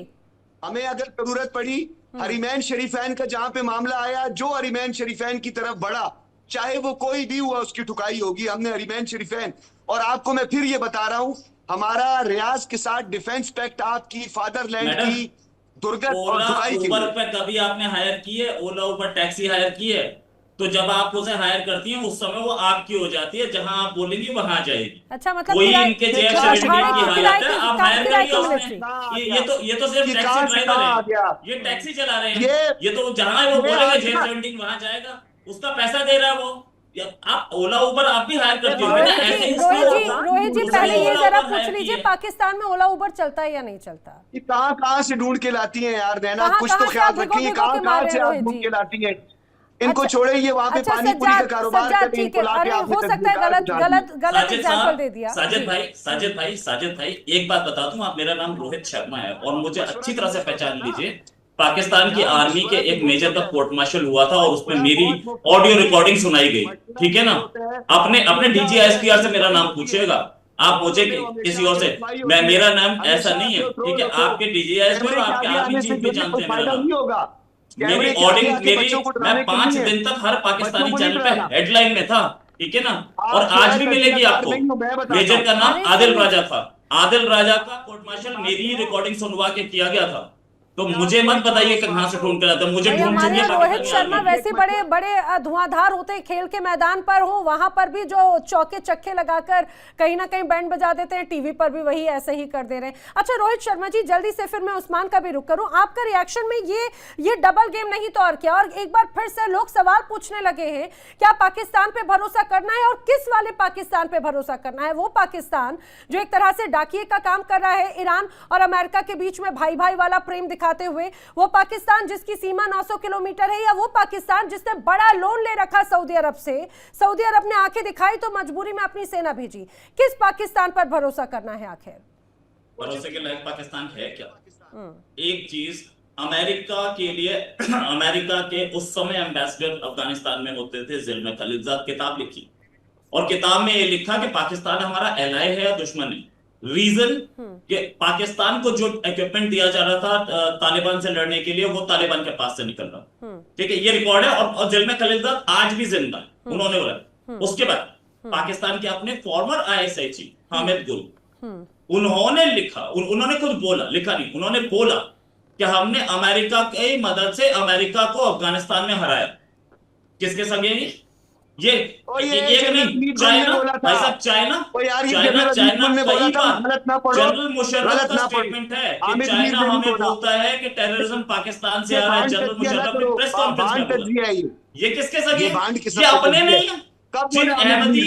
हमें अगर जरूरत पड़ी, हरीमैन शरीफैन का जहां पे मामला आया, जो हरीमैन शरीफैन की तरफ बढ़ा, चाहे वो कोई भी हुआ, उसकी ठुकाई होगी। हमने हरीमैन शरीफैन, और आपको मैं फिर ये बता रहा हूं, हमारा रियाज के साथ डिफेंस पैक्ट आपकी फादरलैंड की दुर्गत और ठुकाई की। उबर पे कभी आपने हायर की है? ओला उबर टैक्सी हायर की है? तो जब आप उसे हायर करती हैं उस समय वो आपकी हो जाती है, जहां आप बोलेंगी वहां जाएगी। अच्छा, मतलब कोई इनके JF-17 की हालत है, आप हायर करिए उसमें। मिलिट्री ये तो सिर्फ टैक्सी ड्राइवर है, ये टैक्सी चला रहे हैं, ये तो जहां वो बोलेंगे JF-17 वहां जाएगा, उसका पैसा दे रहा है वो। आप ओला उबर आप भी हायर करती हो ना? रोहित जी पहले ये जरा पूछ लीजिए, पाकिस्तान में ओला उबर चलता है या नहीं चलता? ये कहां से ढूंढ के लाती हैं यार नैना, कुछ तो ख्याल रखिए, कहां से आप ढूंढ के लाती हैं। इनको छोड़े, ये वहां पे पानी पूरी का कारोबार करते हैं, इनको लाके आपने हो सकता है गलत एग्जांपल दे दिया। साजिद भाई एक बात बता दूं, आप, मेरा नाम रोहित शर्मा है और मुझे अच्छी तरह से पहचान लीजिए। पाकिस्तान की आर्मी के एक मेजर का कोर्ट मार्शल हुआ था और उसमें मेरी ऑडियो रिकॉर्डिंग सुनाई गई, ठीक है ना? अपने DGISPR से मेरा नाम पूछिएगा, आप मुझे किसी और से, मेरा नाम ऐसा नहीं है, ठीक है? आपके DGISPR और आपके आर्मी चीफ भी जानते हैं मेरा नाम। मेरी ऑडियो मैं 5 दिन तक हर पाकिस्तानी चैनल पे हेडलाइन में था, ठीक है ना? और आज भी मिलेगी आपको। मेजर का नाम आदिल राजा था, आदिल राजा का कोर्ट मार्शल मेरी ही रिकॉर्डिंग सुनवा के किया गया था। तो मुझे मत बताइए कि कहां से ढूंढ कर आता, मुझे ढूंढ चाहिए। रोहित शर्मा वैसे बड़े बड़े धुआंधार होते हैं, खेल के मैदान पर हो वहां पर भी जो चौके चक्के लगाकर कहीं ना कहीं बैंड बजा देते हैं, टीवी पर भी वही ऐसे ही कर दे रहे हैं। अच्छा रोहित शर्मा जी, जल्दी से फिर मैं उस्मान का भी रुख करूं, आपका रिएक्शन में ये डबल गेम नहीं तो और क्या? और एक बार फिर से लोग सवाल पूछने लगे हैं, क्या पाकिस्तान पे भरोसा करना है और किस वाले पाकिस्तान पे भरोसा करना है? वो पाकिस्तान जो एक तरह से डाकिए का काम कर रहा है, ईरान और अमेरिका के बीच में भाई भाई वाला प्रेम दिखाते हुए, वो पाकिस्तान जिसकी सीमा 900 किलोमीटर है, या वो पाकिस्तान जिसने बड़ा लोन ले रखा सऊदी अरब से, सऊदी अरब ने आंखें दिखाई तो मजबूरी में अपनी सेना भेजी? किस पाकिस्तान पर भरोसा करना है आखिर? भरोसे के लायक पाकिस्तान है क्या? एक चीज, अमेरिका के लिए अमेरिका के उस समय एम्बेसडर अफगानिस्तान में होते थे ज़िल्मे खलीलजाद, किताब लिखी और किताब में ये लिखा कि पाकिस्तान हमारा एलाय है या दुश्मन है। रीजन कि पाकिस्तान को जो इक्विपमेंट दिया जा रहा था तालिबान से लड़ने के लिए, वो तालिबान के पास से निकल रहा, ठीक है? ये रिकॉर्ड है और ज़िल्मे खलीलजाद आज भी जिंदा है, उन्होंने बोला। उसके बाद पाकिस्तान के अपने फॉर्मर ISI चीफ हामिद गुल, उन्होंने लिखा, उन्होंने खुद बोला, लिखा नहीं, उन्होंने बोला कि हमने अमेरिका की मदद से अमेरिका को अफगानिस्तान में हराया। किसके संगे? ये नहीं, चाइना, भाई साहब, चाइना जनरल मुशर्रफ का स्टेटमेंट है कि चाइना हमें बोलता है कि टेररिज्म पाकिस्तान से आ रहा है। जनरल मुशर्रफ ने प्रेस कॉन्फ्रेंस में बोला। ये किसके संगे? ये अपने में ही है। जिन अहमदी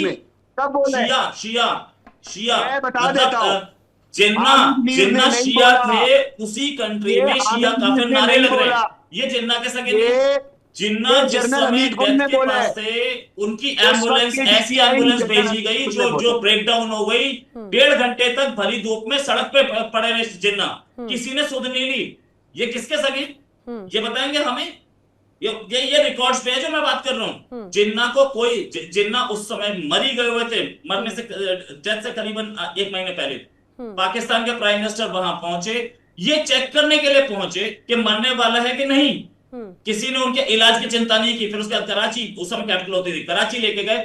शिया बता देता हूं, जिन्ना शिया थे, उसी कंट्री में शिया काफिर नारे लग रहे हैं। ये जिन्ना के संगे, जिन्ना जिस समय डेथ के पास थे, उनकी एम्बुलेंस, ऐसी एम्बुलेंस भेजी गई जो ब्रेक डाउन हो गई। 1.5 घंटे तक भरी धूप में सड़क पे पड़े रहे जिन्ना, किसी ने सुध नहीं ली। ये किसके सगे? ये बताएंगे हमें? ये रिकॉर्ड्स पे है जो मैं बात कर रहा हूँ। जिन्ना को कोई, जिन्ना उस समय मरी गए हुए थे, मरने से, डेथ से करीबन 1 महीने पहले पाकिस्तान के प्राइम मिनिस्टर वहां पहुंचे, ये चेक करने के लिए पहुंचे कि मरने वाला है कि नहीं। किसी ने उनके इलाज की चिंता नहीं की। फिर उसके बाद कराची, उस समय कैपिटल होती थी, कराची लेके गए,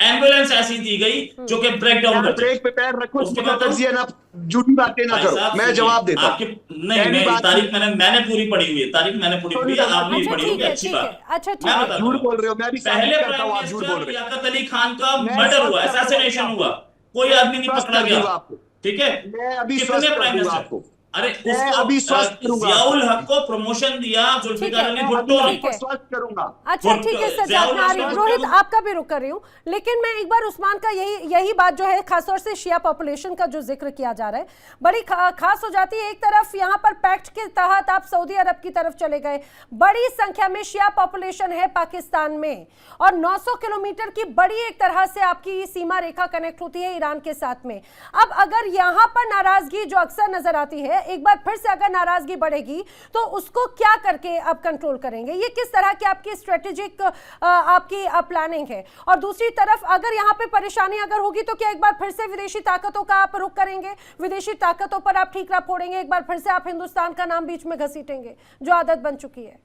एम्बुलेंस ऐसी दी गई जो कि ब्रेक डाउन कर, ब्रेक पे पैर रखो, उसके बाद तजिया ना, झूठी बातें ना करो। मैं जवाब देता हूं। नहीं, तारीख मैंने पूरी पढ़ी हुई है, तारीख मैंने पूरी पढ़ी है, आप नहीं पढ़ी होगी, अच्छी बात। अच्छा, मैं बता, झूठ बोल रहे हो, मैं भी पहले प्राइम मिनिस्टर लियाकत अली खान का मर्डर हुआ, असैसिनेशन हुआ, कोई आदमी नहीं पकड़ा गया, ठीक है? मैं अभी कितने प्राइम मिनिस्टर? अरे मैं अभी स्वस्थ करूंगा, जियाउल हक को प्रमोशन दिया जुल्फिकार अली भुट्टो ने। स्वस्थ करूंगा। अच्छा ठीक है सज्जाद, मैं आरिफ रोहित आपका भी रुक कर रही हूँ, लेकिन मैं एक बार उस्मान का यही बात जो है खासतौर से शिया पॉपुलेशन का जो जिक्र किया जा रहा है बड़ी खास हो जाती है। एक तरफ यहाँ पर पैक्ट के तहत आप सऊदी अरब की तरफ चले गए, बड़ी संख्या में शिया पॉपुलेशन है पाकिस्तान में, और 900 किलोमीटर की बड़ी एक तरह से आपकी सीमा रेखा कनेक्ट होती है ईरान के साथ में। अब अगर यहाँ पर नाराजगी जो अक्सर नजर आती है, एक बार फिर से अगर नाराजगी बढ़ेगी तो उसको क्या करके आप कंट्रोल करेंगे? ये किस तरह की आपकी स्ट्रेटेजिक आपकी प्लानिंग है? और दूसरी तरफ अगर यहाँ पे परेशानी अगर होगी तो क्या एक बार फिर से विदेशी ताकतों का आप रुख करेंगे, विदेशी ताकतों पर आप ठीकरा फोड़ेंगे, एक बार फिर से आप हिंदुस्तान का नाम बीच में घसीटेंगे जो आदत बन चुकी है?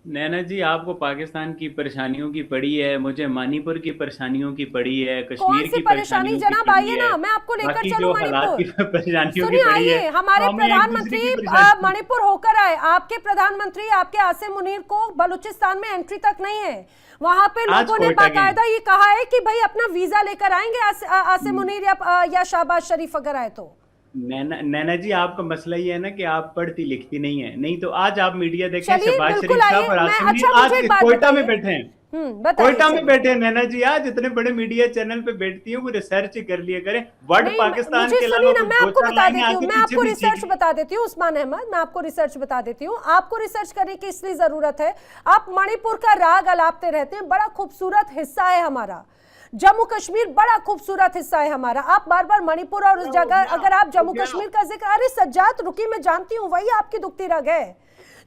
नैना जी, आपको पाकिस्तान की परेशानियों की पड़ी है, मुझे मणिपुर की परेशानियों की पड़ी है, कश्मीर की परेशानियों की जनाब आइए ना, मैं आपको लेकर चलूं मणिपुर। सुनिए, आइए, हमारे प्रधानमंत्री मणिपुर होकर आए, आपके प्रधानमंत्री आपके आसिम मुनीर को बलूचिस्तान में एंट्री तक नहीं है। वहां पे लोगों ने बाकायदा ये कहा है कि भाई अपना वीजा लेकर आएंगे आसिम मुनीर या शहबाज शरीफ अगर आए तो। नैना जी, आपका मसला ये है ना कि आप पढ़ती लिखती नहीं है, नहीं तो आज आप मीडिया देखें शहबाज शरीफ साहब और आसिम मुनीर आज कोयटा में बैठे हैं, कोयटा में बैठे हैं। नैना जी, आज इतने बड़े मीडिया चैनल पे बैठती हूँ, वो रिसर्च कर लिया करें वर्ड पाकिस्तान के अलावा। मैं आपको बता देती हूँ, मैं आपको रिसर्च बता देती हूँ उस्मान अहमद, मैं आपको रिसर्च बता देती हूँ। आपको रिसर्च करने की इसलिए जरूरत है, आप मणिपुर का राग अलापते रहते हैं, बड़ा खूबसूरत हिस्सा है हमारा। जम्मू कश्मीर बड़ा खूबसूरत हिस्सा है हमारा, आप बार बार मणिपुर और उस जगह अगर आप जम्मू कश्मीर का जिक्र, अरे सज्जाद रुकी, मैं जानती हूँ वही आपकी दुखती रग है।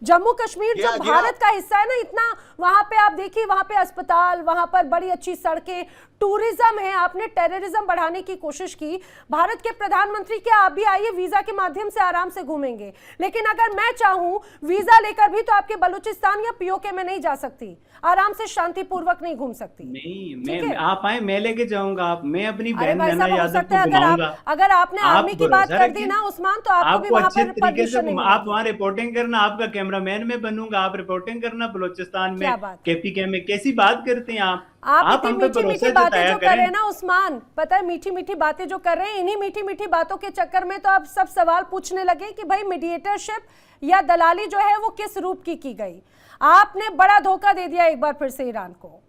जम्मू कश्मीर जो भारत का हिस्सा है ना, इतना वहां पे आप देखिए, वहां पे अस्पताल, वहां पर बड़ी अच्छी सड़कें, टूरिज्म है। आपने टेररिज्म बढ़ाने की कोशिश की, भारत के प्रधानमंत्री क्या आप भी आइए, वीजा के माध्यम से आराम से घूमेंगे, लेकिन अगर मैं चाहूं वीजा लेकर भी तो आपके बलूचिस्तान या पीओके में नहीं जा सकती, आराम से शांतिपूर्वक नहीं घूम सकती। नहीं, आप आए, मैं लेके जाऊंगा, आप, मैं अपनी बहन नैना यादव को घुमाऊंगा। अगर आपने आर्मी की बात कर दी ना उस्मान, तो आपको भी वहां पर परमिशन नहीं मिलेगी। आप वहां रिपोर्टिंग करना, आपका कैमरामैन में बनूंगा, आप रिपोर्टिंग करना बलूचिस्तान में केपीके में। कैसी बात करते हैं आप इतनी मीठी मीठी बातें जो कर रहे हैं ना उस्मान, पता है मीठी मीठी बातें जो कर रहे हैं, इन्हीं मीठी मीठी बातों के चक्कर में तो आप सब सवाल पूछने लगे कि भाई मीडिएटरशिप या दलाली जो है वो किस रूप की गई। आपने बड़ा धोखा दे दिया एक बार फिर से ईरान को।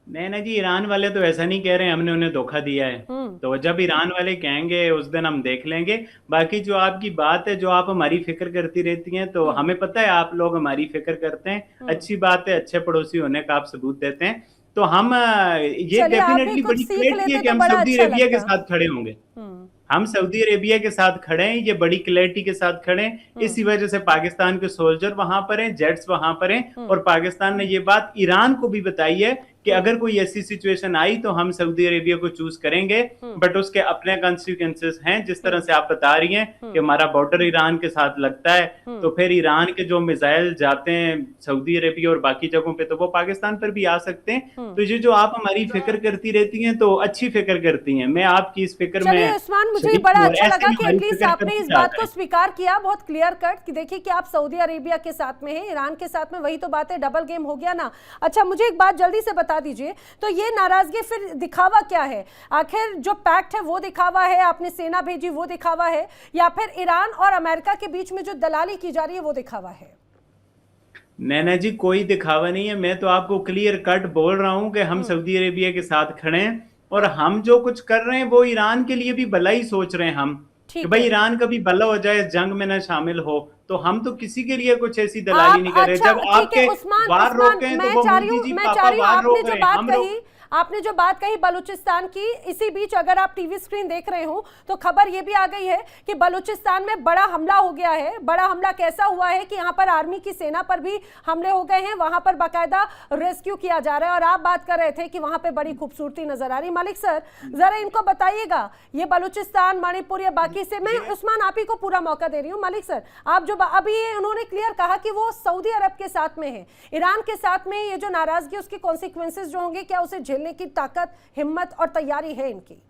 नहीं जी, ईरान वाले तो ऐसा नहीं कह रहे हैं हमने उन्हें धोखा दिया है, तो जब ईरान वाले कहेंगे उस दिन हम देख लेंगे। बाकी जो आपकी बात है, जो आप हमारी फिक्र करती रहती हैं, तो हमें पता है आप लोग हमारी फिक्र करते हैं, अच्छी बात है, अच्छे पड़ोसी होने का आप सबूत देते हैं। तो हम ये डेफिनेटली बड़ी क्लैरिटी है कि हम सऊदी अरेबिया के साथ खड़े होंगे, हम सऊदी अरेबिया के साथ खड़े हैं, ये बड़ी क्लैरिटी के साथ खड़े हैं। इसी वजह से पाकिस्तान के सोल्जर वहां पर हैं, जेट्स वहां पर हैं, और पाकिस्तान ने ये बात ईरान को भी बताई है कि अगर कोई ऐसी सिचुएशन आई तो हम सऊदी अरेबिया को चूज करेंगे, बट उसके अपने कॉन्सिक्वेंसेस हैं। जिस तरह से आप बता रही हैं कि हमारा बॉर्डर ईरान के साथ लगता है, तो फिर ईरान के जो मिसाइल जाते हैं सऊदी अरेबिया और बाकी जगहों पे, तो वो पाकिस्तान पर भी आ सकते हैं। तो ये जो आप हमारी फिक्र करती रहती हैं, तो अच्छी फिक्र करती हैं, मैं आपकी इस फिक्र में। उस्मान, मुझे बड़ा अच्छा लगा कि एटलीस्ट आपने इस बात को स्वीकार किया, बहुत क्लियर कट, कि देखिए कि आप सऊदी अरेबिया के साथ में हैं, ईरान के साथ में, वही तो बात है, डबल गेम हो गया ना। अच्छा, मुझे एक बात जल्दी से बता दीजिए, तो ये नाराजगी फिर दिखावा क्या है? आखिर जो पैक्ट है वो दिखावा है, आपने सेना भेजी वो दिखावा है, या फिर ईरान और अमेरिका के बीच में जो दलाली की जा रही है वो दिखावा है? नैना जी, कोई दिखावा नहीं है, मैं तो आपको क्लियर कट बोल रहा हूं कि हम सऊदी अरेबिया के साथ खड़े हैं, और हम जो कुछ कर रहे हैं वो ईरान के लिए भी भला ही सोच रहे हैं हम, कि भाई ईरान का भी भला हो जाए, जंग में ना शामिल हो। तो हम तो किसी के लिए कुछ ऐसी दलाली नहीं कर रहे। जब आपके वार रोके तो वो मोदी जी पापा वार रोक रहे हैं, हम रोक। आपने जो बात कही बलूचिस्तान की, इसी बीच अगर आप टीवी स्क्रीन देख रहे हो तो खबर ये भी आ गई है कि बलूचिस्तान में बड़ा हमला हो गया है। बड़ा हमला कैसा हुआ है कि यहाँ पर आर्मी की सेना पर भी हमले हो गए हैं, वहां पर बाकायदा रेस्क्यू किया जा रहा है। और आप बात कर रहे थे कि वहां पे बड़ी खूबसूरती नजर आ रही। मलिक सर, जरा इनको बताइएगा, ये बलूचिस्तान, मणिपुर या बाकी से, मैं उस्मान आप ही को पूरा मौका दे रही हूँ। मलिक सर, आप जो अभी उन्होंने क्लियर कहा कि वो सऊदी अरब के साथ में है, ईरान के साथ में, ये जो नाराजगी उसके कॉन्सिक्वेंसेस जो होंगे, क्या उसे झेलने की ताकत, हिम्मत और तैयारी है इनकी?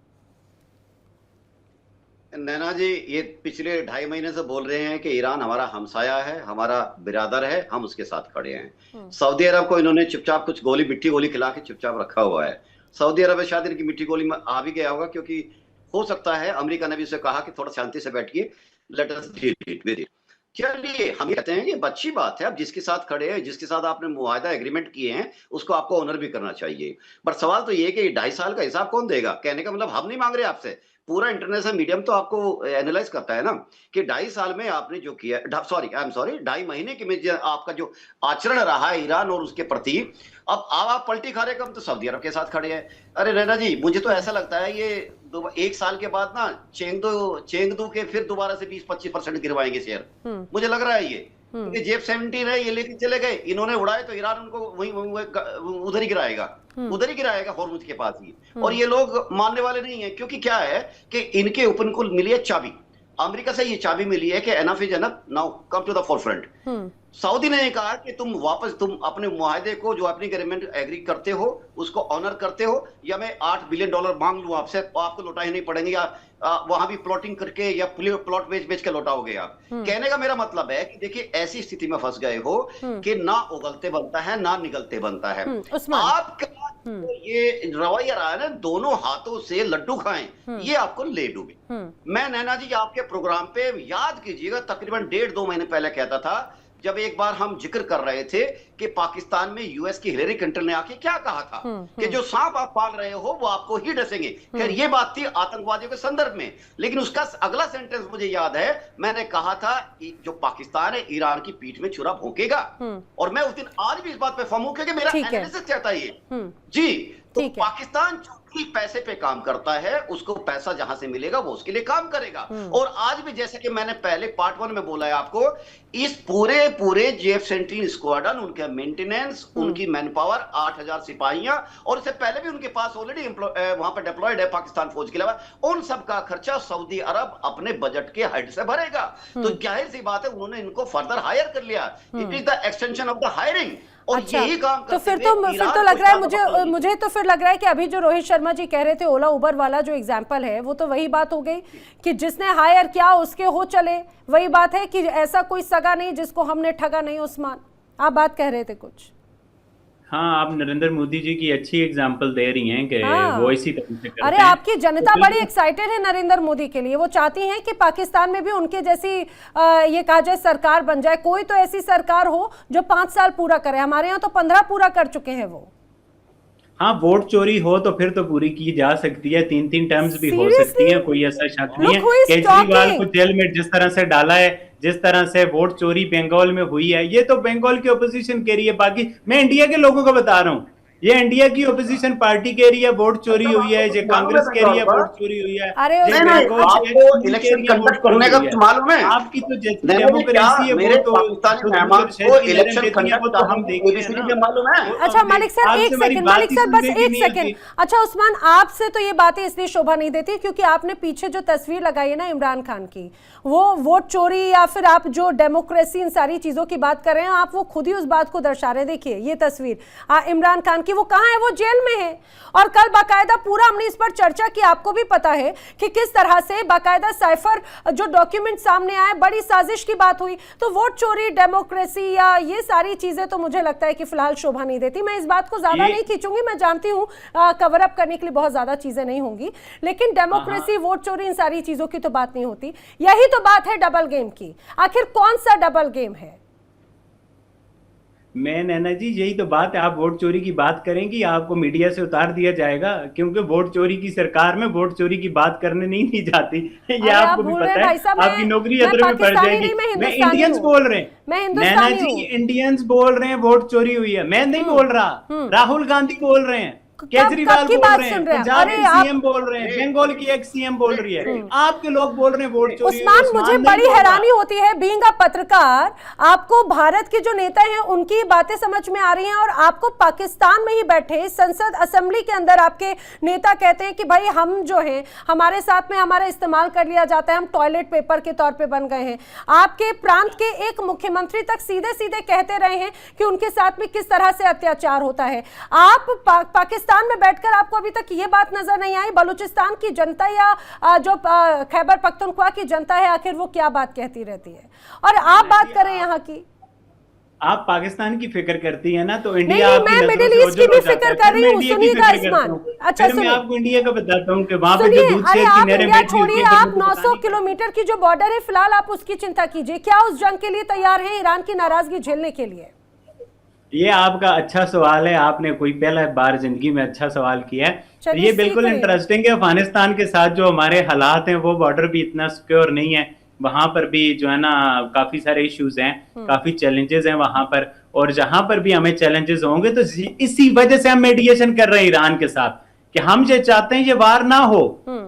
नैना जी, ये पिछले 2.5 महीने से बोल रहे हैं कि ईरान हमारा हमसाया है, हमारा बिरादर है, हम उसके साथ खड़े हैं। सऊदी अरब को इन्होंने चुपचाप कुछ मिट्टी गोली खिला के चुपचाप रखा हुआ है। सऊदी अरब में शायद इनकी मिट्टी गोली में आ भी गया होगा, क्योंकि हो सकता है अमेरिका ने भी उसे कहा कि थोड़ा शांति से बैठिए, let us deal with it. चलिए, हम कहते हैं ये अच्छी बात है, आप जिसके साथ खड़े हैं, जिसके साथ आपने मुआहदा एग्रीमेंट किए हैं, उसको आपको ऑनर भी करना चाहिए। बट सवाल तो ये है कि 2.5 साल का हिसाब कौन देगा? कहने का मतलब हम नहीं मांग रहे आपसे, पूरा इंटरनेशनल मीडियम तो आपको एनालाइज करता है ना कि 2.5 साल में आपने जो किया, सॉरी आई एम सॉरी, 2.5 महीने के में आपका जो आचरण रहा है ईरान और उसके प्रति, अब आप पलटी खा रहे, कम तो सऊदी अरब के साथ खड़े हैं। अरे रैना जी, मुझे तो ऐसा लगता है ये 1 साल के बाद ना चेंगदू के फिर दोबारा से 20-25% गिरवाएंगे शेयर, मुझे लग रहा है ये, क्योंकि जेफ 17 है, ये लेके चले गए, इन्होंने उड़ाए तो ईरान उनको वही उधर ही गिराएगा, हॉर्मुज के पास ही। और ये लोग मानने वाले नहीं है, क्योंकि क्या है कि इनके उपनकुल मिली है चाबी, अमेरिका से ये चाबी मिली है कि enough is enough, now come to the forefront. Saudi ने कहा कि तुम अपने मुआहदे को, जो अपनी एग्रीमेंट एग्री करते हो, उसको ऑनर करते हो, या मैं $8 बिलियन मांग लूं आपसे, आपको लौटा ही नहीं पड़ेंगे, या वहां भी प्लॉटिंग करके या प्लॉट बेच के लौटाओगे आप। कहने का मेरा मतलब है कि देखिए, ऐसी स्थिति में फंस गए हो कि ना उगलते बनता है ना निगलते बनता है। आपका ये रवैया रहा है ना, दोनों हाथों से लड्डू खाएं, ये आपको ले डूबे। मैं नैना जी आपके प्रोग्राम पे, याद कीजिएगा, तकरीबन 1.5-2 महीने पहले कहता था, जब एक बार हम जिक्र कर रहे थे कि पाकिस्तान में यूएस की हिलेरी क्लिंटन ने आके क्या कहा था कि जो सांप आप पाल रहे हो वो आपको ही डसेंगे। खैर, ये बात थी आतंकवादियों के संदर्भ में, लेकिन उसका अगला सेंटेंस मुझे याद है, मैंने कहा था कि जो पाकिस्तान है ईरान की पीठ में छुरा भोंकेगा, और मैं उस दिन आज भी इस बात पे फर्म हूं, क्योंकि मेरा एनालिसिस कहता है ये जी। तो पाकिस्तान जो पैसे पे काम करता है, उसको पैसा जहां से मिलेगा वो उसके लिए काम करेगा। और आज भी, जैसे कि मैंने पहले पार्ट 1 में बोला है आपको, इस पूरे जेफ 17 स्क्वाड्रन, उनके मेंटेनेंस, उनकी मैन पावर, 8000 सिपाहियां, और इससे पहले भी उनके पास ऑलरेडी वहां पर डिप्लॉयड है पाकिस्तान फौज के अलावा, उन सब का खर्चा सऊदी अरब अपने बजट के हेड से भरेगा। तो जाहिर सी बात है, उन्होंने इनको फर्दर हायर कर लिया, it is the extension of the hiring. अच्छा, तो फिर तो लग रहा है मुझे तो फिर लग रहा है कि अभी जो रोहित शर्मा जी कह रहे थे ओला उबर वाला जो एग्जांपल है, वो तो वही बात हो गई कि जिसने हायर किया उसके हो चले। वही बात है कि ऐसा कोई सगा नहीं जिसको हमने ठगा नहीं। उस्मान, आप बात कह रहे थे कुछ। हाँ, आप नरेंद्र मोदी जी की अच्छी एग्जांपल दे रही हैं कि वो इसी तरह से करते अरे हैं। आपकी जनता बड़ी एक्साइटेड है नरेंद्र मोदी के लिए, वो चाहती हैं कि पाकिस्तान में भी उनके जैसी ये कहा जाए सरकार बन जाए, कोई तो ऐसी सरकार हो जो 5 साल पूरा करे। हमारे यहाँ तो 15 पूरा कर चुके हैं वो। हाँ, वोट चोरी हो तो फिर तो पूरी की जा सकती है, 3-3 टर्म्स भी हो सकती है, कोई ऐसा शक नहीं है। केजरीवाल को जेल में जिस तरह से डाला है, जिस तरह से वोट चोरी बंगाल में हुई है, ये तो बंगाल की ओपोजिशन कह रही है। बाकी मैं इंडिया के लोगों को बता रहा हूँ, ये इंडिया की ओपोजिशन पार्टी कह रही है वोट चोरी हुई है, ये कांग्रेस कह रही है वोट चोरी हुई है। आपको इलेक्शन कंडक्ट करने का मालूम है? आपकी तो डेमोक्रेसी है, वो तो इलेक्शन कंडक्ट हम देखेंगे, मालूम है। अच्छा मालिक सर, एक सेकंड, मालिक सर बस एक सेकंड। अच्छा उस्मान, आपसे तो ये बातें इसलिए शोभा नहीं देती क्योंकि आपने पीछे जो तस्वीर लगाई है ना इमरान खान की, वो वोट चोरी या फिर आप जो डेमोक्रेसी, इन सारी चीजों की बात कर रहे हैं, आप वो खुद ही उस बात को दर्शा रहे हैं। देखिए ये तस्वीर इमरान खान कि वो कहां है, वो जेल में है। और कल बाकायदा पूरा हमने इस पर चर्चा की, आपको भी पता है कि किस तरह से बाकायदा साइफर जो डॉक्यूमेंट सामने आए, बड़ी साजिश की बात हुई। तो वोट चोरी, डेमोक्रेसी या ये सारी चीजें तो मुझे लगता है कि फिलहाल शोभा नहीं देती। मैं इस बात को ज्यादा नहीं खींचूंगी, मैं जानती हूँ कवर अप करने के लिए बहुत ज्यादा चीजें नहीं होंगी, लेकिन डेमोक्रेसी, वोट चोरी, इन सारी चीजों की तो बात नहीं होती। यही तो बात है डबल गेम की। आखिर कौन सा डबल गेम है? मैं नैना जी, यही तो बात है। आप वोट चोरी की बात करेंगी, आपको मीडिया से उतार दिया जाएगा, क्योंकि वोट चोरी की सरकार में वोट चोरी की बात करने नहीं दी जाती। ये आपको भी पता है, आपकी नौकरी खतरे में पड़ जाएगी। मैं इंडियंस बोल रहे हैं, नैना जी इंडियंस बोल रहे हैं वोट चोरी हुई है, मैं नहीं बोल रहा। राहुल गांधी बोल रहे हैं, केजरीवाल बोल रहे हैं, पंजाब के सीएम बोल रहे हैं, बंगाल की एक सीएम बोल रही है, आपके लोग बोल रहे हैं वोट चोरी। उस्मान, मुझे बड़ी हैरानी होती है बीइंग अ पत्रकार, आपको भारत के जो नेता हैं उनकी बातें समझ में आ रही हैं और आपको पाकिस्तान में ही बैठे संसद असेंबली के अंदर आपके नेता कहते हैं कि भाई हम जो हैं, हमारे साथ में हमारा इस्तेमाल कर लिया जाता है, हम टॉयलेट पेपर के तौर पे बन गए हैं। आपके प्रांत के एक मुख्यमंत्री तक सीधे सीधे कहते रहे हैं कि उनके साथ में किस तरह से अत्याचार होता है। आप पाकिस्तान में बैठकर आपको अभी तक ये बात नजर नहीं आई बलूचिस्तान की जनता या जो खैबर पख्तूनख्वा की जनता है, आखिर वो क्या बात कहती रहती है, और आप बात करें यहाँ की। आप पाकिस्तान की फिक्र करती है ना, तो नहीं, इंडिया नहीं, मैं मिडिल ईस्ट की भी फिक्र कर रही हूँ, सुनिएगा इस्मान। अच्छा मैं सुनिए, आपको इंडिया का बताता हूँ कि वहाँ पे सुनिए, जो दूध अरे शेर की आप नहरें इंडिया बैठी हुई छोड़िए, थी, आप कभी 900 किलोमीटर की जो बॉर्डर है फिलहाल आप उसकी चिंता कीजिए, क्या उस जंग के लिए तैयार है ईरान की नाराजगी झेलने के लिए? ये आपका अच्छा सवाल है, आपने कोई पहला बार जिंदगी में अच्छा सवाल किया है। तो चलिए, ये सीख बिल्कुल रहे हैं। इंटरेस्टिंग है। अफगानिस्तान के साथ जो हमारे हालात हैं वो बॉर्डर भी इतना सिक्योर नहीं है, वहां पर भी जो है ना काफी सारे इश्यूज हैं, काफी चैलेंजेस हैं वहां पर, और जहां पर भी हमें चैलेंजेस होंगे तो इसी वजह से हम मेडिएशन कर रहे हैं ईरान के साथ, कि हम ये चाहते हैं ये वार ना हो।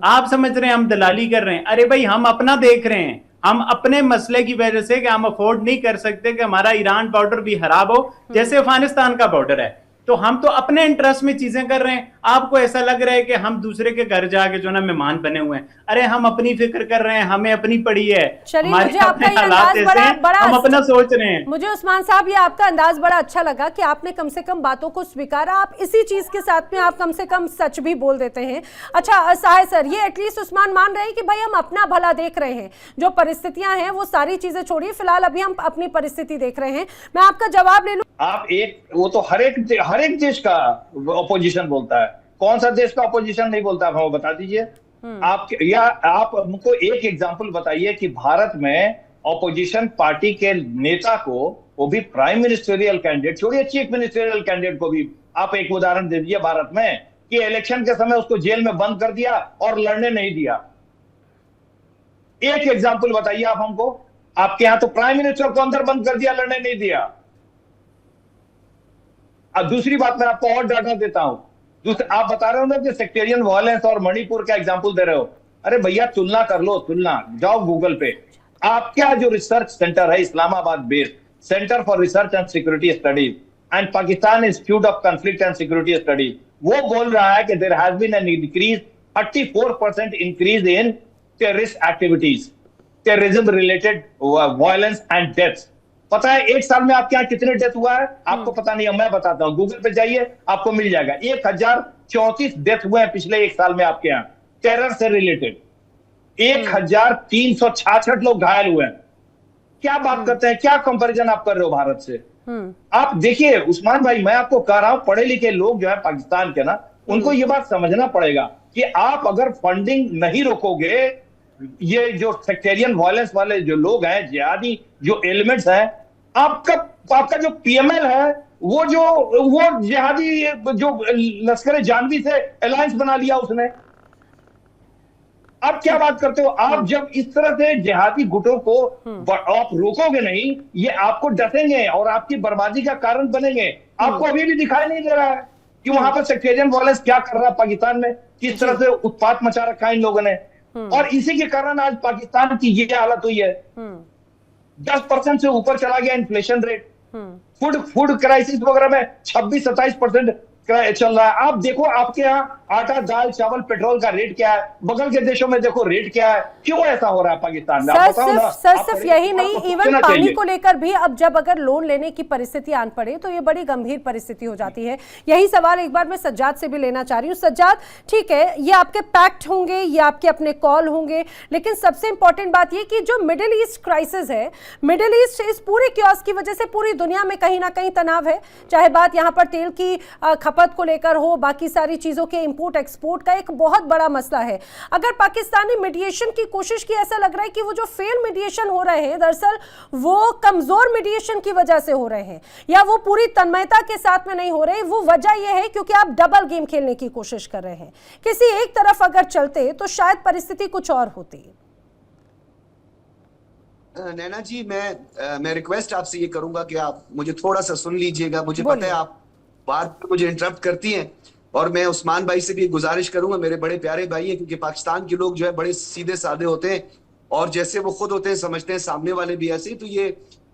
आप समझ रहे हैं हम दलाली कर रहे हैं? अरे भाई हम अपना देख रहे हैं, हम अपने मसले की वजह से कि हम अफोर्ड नहीं कर सकते कि हमारा ईरान बॉर्डर भी खराब हो जैसे अफगानिस्तान का बॉर्डर है, तो हम तो अपने इंटरेस्ट में चीजें कर रहे हैं। आपको ऐसा लग रहा है कि हम दूसरे के घर जाके जो ना मेहमान बने हुए हैं, अरे हम अपनी फिक्र कर रहे हैं, हमें अपनी पड़ी है, चलिए, हमारे मुझे अपने आपका ये हालात अंदाज ऐसे हैं, बड़ा हम अपना सोच रहे हैं। मुझे उस्मान साहब ये आपका अंदाज बड़ा अच्छा लगा कि आपने कम से कम बातों को स्वीकारा, आप इसी चीज के साथ में आप कम से कम सच भी बोल देते हैं। अच्छा साहिर सर, ये एटलीस्ट उस्मान मान रहे हैं कि भाई हम अपना भला देख रहे हैं, जो परिस्थितियां हैं वो सारी चीजें छोड़िए, फिलहाल अभी हम अपनी परिस्थिति देख रहे हैं। मैं आपका जवाब ले लूं। आप वो तो हर एक देश का अपोजिशन बोलता है, कौन सा देश का अपोजिशन नहीं बोलता, आप हमें बता दीजिए। आप हमको एक एग्जांपल बताइए कि भारत में अपोजिशन पार्टी के नेता को, वो भी प्राइम मिनिस्टरियल कैंडिडेट, छोड़िए चीफ मिनिस्टरियल कैंडिडेट को भी आप एक उदाहरण दे दीजिए भारत में कि इलेक्शन के समय उसको जेल में बंद कर दिया और लड़ने नहीं दिया। एक एग्जांपल बताइए आप हमको। आपके यहां तो प्राइम मिनिस्टर को अंदर बंद कर दिया, लड़ने नहीं दिया। अब दूसरी बात मैं आपको और डाटा देता हूं। आप बता रहे हो ना कि सेक्टेरियन वायलेंस और मणिपुर का एग्जांपल दे रहे हो, अरे भैया तुलना कर लो, तुलना जाओ गूगल पे, आपका जो रिसर्च सेंटर है Islamabad based centre for research and security studies and Pakistan institute of conflict and security studies, वो बोल रहा है कि there has been an increase 34% increase in terrorist activities, terrorism related violence and deaths. पता है एक साल में आपके यहाँ कितने डेथ हुआ है? आपको पता नहीं है, मैं बताता हूं, गूगल पे जाइए आपको मिल जाएगा। 1034 डेथ हुए हैं पिछले एक साल में आपके यहाँ टेरर से रिलेटेड। 1366 लोग घायल हुए हैं। क्या बात करते हैं, क्या कंपैरिजन आप कर रहे हो भारत से? आप देखिए उस्मान भाई, मैं आपको कह रहा हूं पढ़े लिखे लोग जो है पाकिस्तान के ना, उनको ये बात समझना पड़ेगा कि आप अगर फंडिंग नहीं रोकोगे, ये जो सेक्टेरियन वायलेंस वाले जो लोग हैं, जिहादी जो एलिमेंट्स हैं, आपका जो पीएमएल है वो जिहादी जो लश्कर जानवी से अलायंस बना लिया उसने। आप क्या बात करते हो? आप जब इस तरह से जिहादी गुटों को आप रोकोगे नहीं, ये आपको डसेंगे और आपकी बर्बादी का कारण बनेंगे। आपको अभी भी दिखाई नहीं दे रहा है कि वहां पर सेक्टेरियन वायलेंस क्या कर रहा है पाकिस्तान में, किस तरह से उत्पात मचा रखा है इन लोगों ने, और इसी के कारण आज पाकिस्तान की ये हालत हुई है। 10% से ऊपर चला गया इन्फ्लेशन रेट, फूड क्राइसिस वगैरह में 26-27% चल रहा है। आप देखो आपके यहाँ आटा, दाल, चावल, पेट्रोल का रेट क्या है, बगल के देशों में देखो रेट क्या है। क्यों ऐसा हो रहा है पाकिस्तान में? सिर्फ यही नहीं, इवन पानी को लेकर भी अब जब अगर लोन लेने की परिस्थिति आन पड़े तो ये बड़ी गंभीर परिस्थिति हो जाती है। यही सवाल एक बार मैं सज्जाद से भी लेना चाह रही हूँ। सज्जाद, ठीक है ये आपके पैक्ट होंगे, ये आपके अपने कॉल होंगे, लेकिन सबसे इंपॉर्टेंट बात ये कि जो मिडिल ईस्ट क्राइसिस है, मिडिल ईस्ट इस पूरे क्योस की वजह से पूरी दुनिया में कहीं ना कहीं तनाव है, चाहे बात यहाँ पर तेल की खपत को लेकर हो, बाकी सारी चीजों के इंपोर्ट एक्सपोर्ट का एक बहुत बड़ा मसला है। अगर पाकिस्तान ने मीडिएशन की कोशिश की, ऐसा लग रहा है कि वो जो फेल मीडिएशन हो रहे हैं दरअसल वो कमजोर मीडिएशन की वजह से हो रहे हैं, या वो पूरी तन्मयता के साथ में नहीं हो रहे। वो वजह यह है क्योंकि आप डबल गेम खेलने की कोशिश कर रहे हैं। किसी एक तरफ अगर चलते तो शायद परिस्थिति कुछ और होती। नैना जी, मैं रिक्वेस्ट आपसे ये करूंगा कि आप मुझे थोड़ा सा सुन लीजिएगा। मुझे पता है आप बात में मुझे इंटरप्ट करती हैं, और मैं उस्मान भाई से भी गुजारिश करूंगा, मेरे बड़े प्यारे भाई हैं, क्योंकि पाकिस्तान के लोग जो है बड़े सीधे साधे होते हैं और जैसे वो खुद होते हैं समझते हैं सामने वाले भी ऐसे ही। तो ये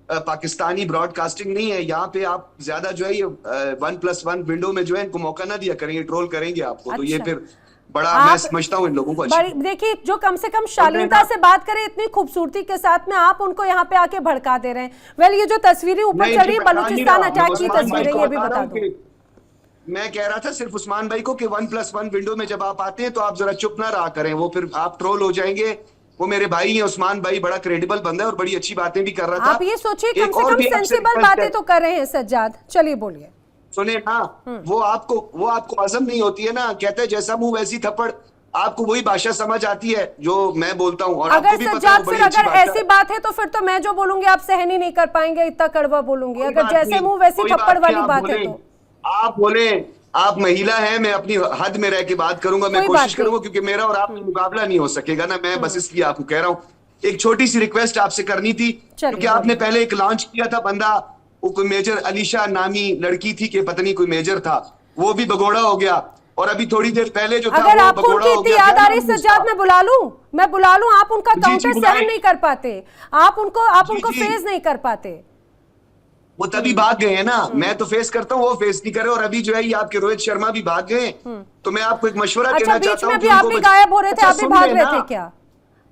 पाकिस्तानी ब्रॉडकास्टिंग नहीं है, यहाँ पे आप ज्यादा जो है ये 1+1 विंडो में जो है इनको मौका ना दिया करेंगे, ट्रोल करेंगे आपको। तो ये फिर बड़ा मैं समझता हूँ इन लोगों को। देखिए जो कम से कम शालीनता से बात करें, इतनी खूबसूरती के साथ में आप उनको यहाँ पे आके भड़का दे रहे हैं। वेल, ये जो तस्वीरें ऊपर चल रही है बलूचिस्तान अटैक की तस्वीरें, ये भी बता दो। मैं कह रहा था सिर्फ उस्मान भाई को कि 1+1 विंडो में जब आप आते हैं तो आप जरा चुप ना रहा करें, वो फिर आप ट्रोल हो जाएंगे। वो मेरे भाई हैं, उस्मान भाई बड़ा क्रेडिबल बंदा है और बड़ी अच्छी बातें भी कर रहा था। आप ये सोचिए कम एक से और कम भी आपसे सेंसिबल रिक्वेस्ट बातें है। तो कर रहे हैं सज्जाद, चलिए बोलिए। सुने ना, वो आपको हजम नहीं होती है ना, कहते हैं जैसा मुंह वैसी थप्पड़। आपको वही भाषा समझ आती है जो मैं बोलता हूँ, और अगर आपको भी पता है सज्जाद वो बड़ी फिर अच्छी अगर भाषा ऐसी बात है तो फिर तो मैं जो बोलूंगी आप सहन ही नहीं कर पाएंगे, इतना कड़वा बोलूंगी। कोई अगर बात जैसे नहीं, मुंह वैसी कोई थप्पड़ बात वाली नहीं, आप बात है बोले, तो आप बोले आप महिला हैं, मैं अपनी हद में रह के बात करूंगा, मैं कोई बात कोशिश करूंगा, क्योंकि मेरा और आपका मुकाबला नहीं हो सकेगा ना, मैं बस इसलिए आपको कह रहा हूँ। एक छोटी सी रिक्वेस्ट आपसे करनी थी, क्योंकि आपने पहले एक लॉन्च किया था बंदा, वो कोई मेजर अलीशा नामी लड़की थी कि पता नहीं कोई मेजर था, वो भी भगोड़ा हो गया। और अभी थोड़ी देर पहले जो था अगर वो आपको भगोड़ा उनकी हो इतनी गया। याद आ रही सज्जाद, मैं बुला लूं, आप उनका जी, काउंटर बुलाएं। सहन नहीं कर पाते, आप उनको जी। फेस नहीं कर पाते। वो तभी भाग गए हैं ना, मैं तो फेस करता हूँ, वो फेस नहीं करे। और अभी जो है ये आपके रोहित शर्मा भी भाग गए, तो मैं आपको एक मशवरा अच्छा, देना बीच चाहता में हूँ भी कि आप उनको भी गायब हो रहे थे, अच्छा, आप भी सुन भाग लेना। रहे थे क्या?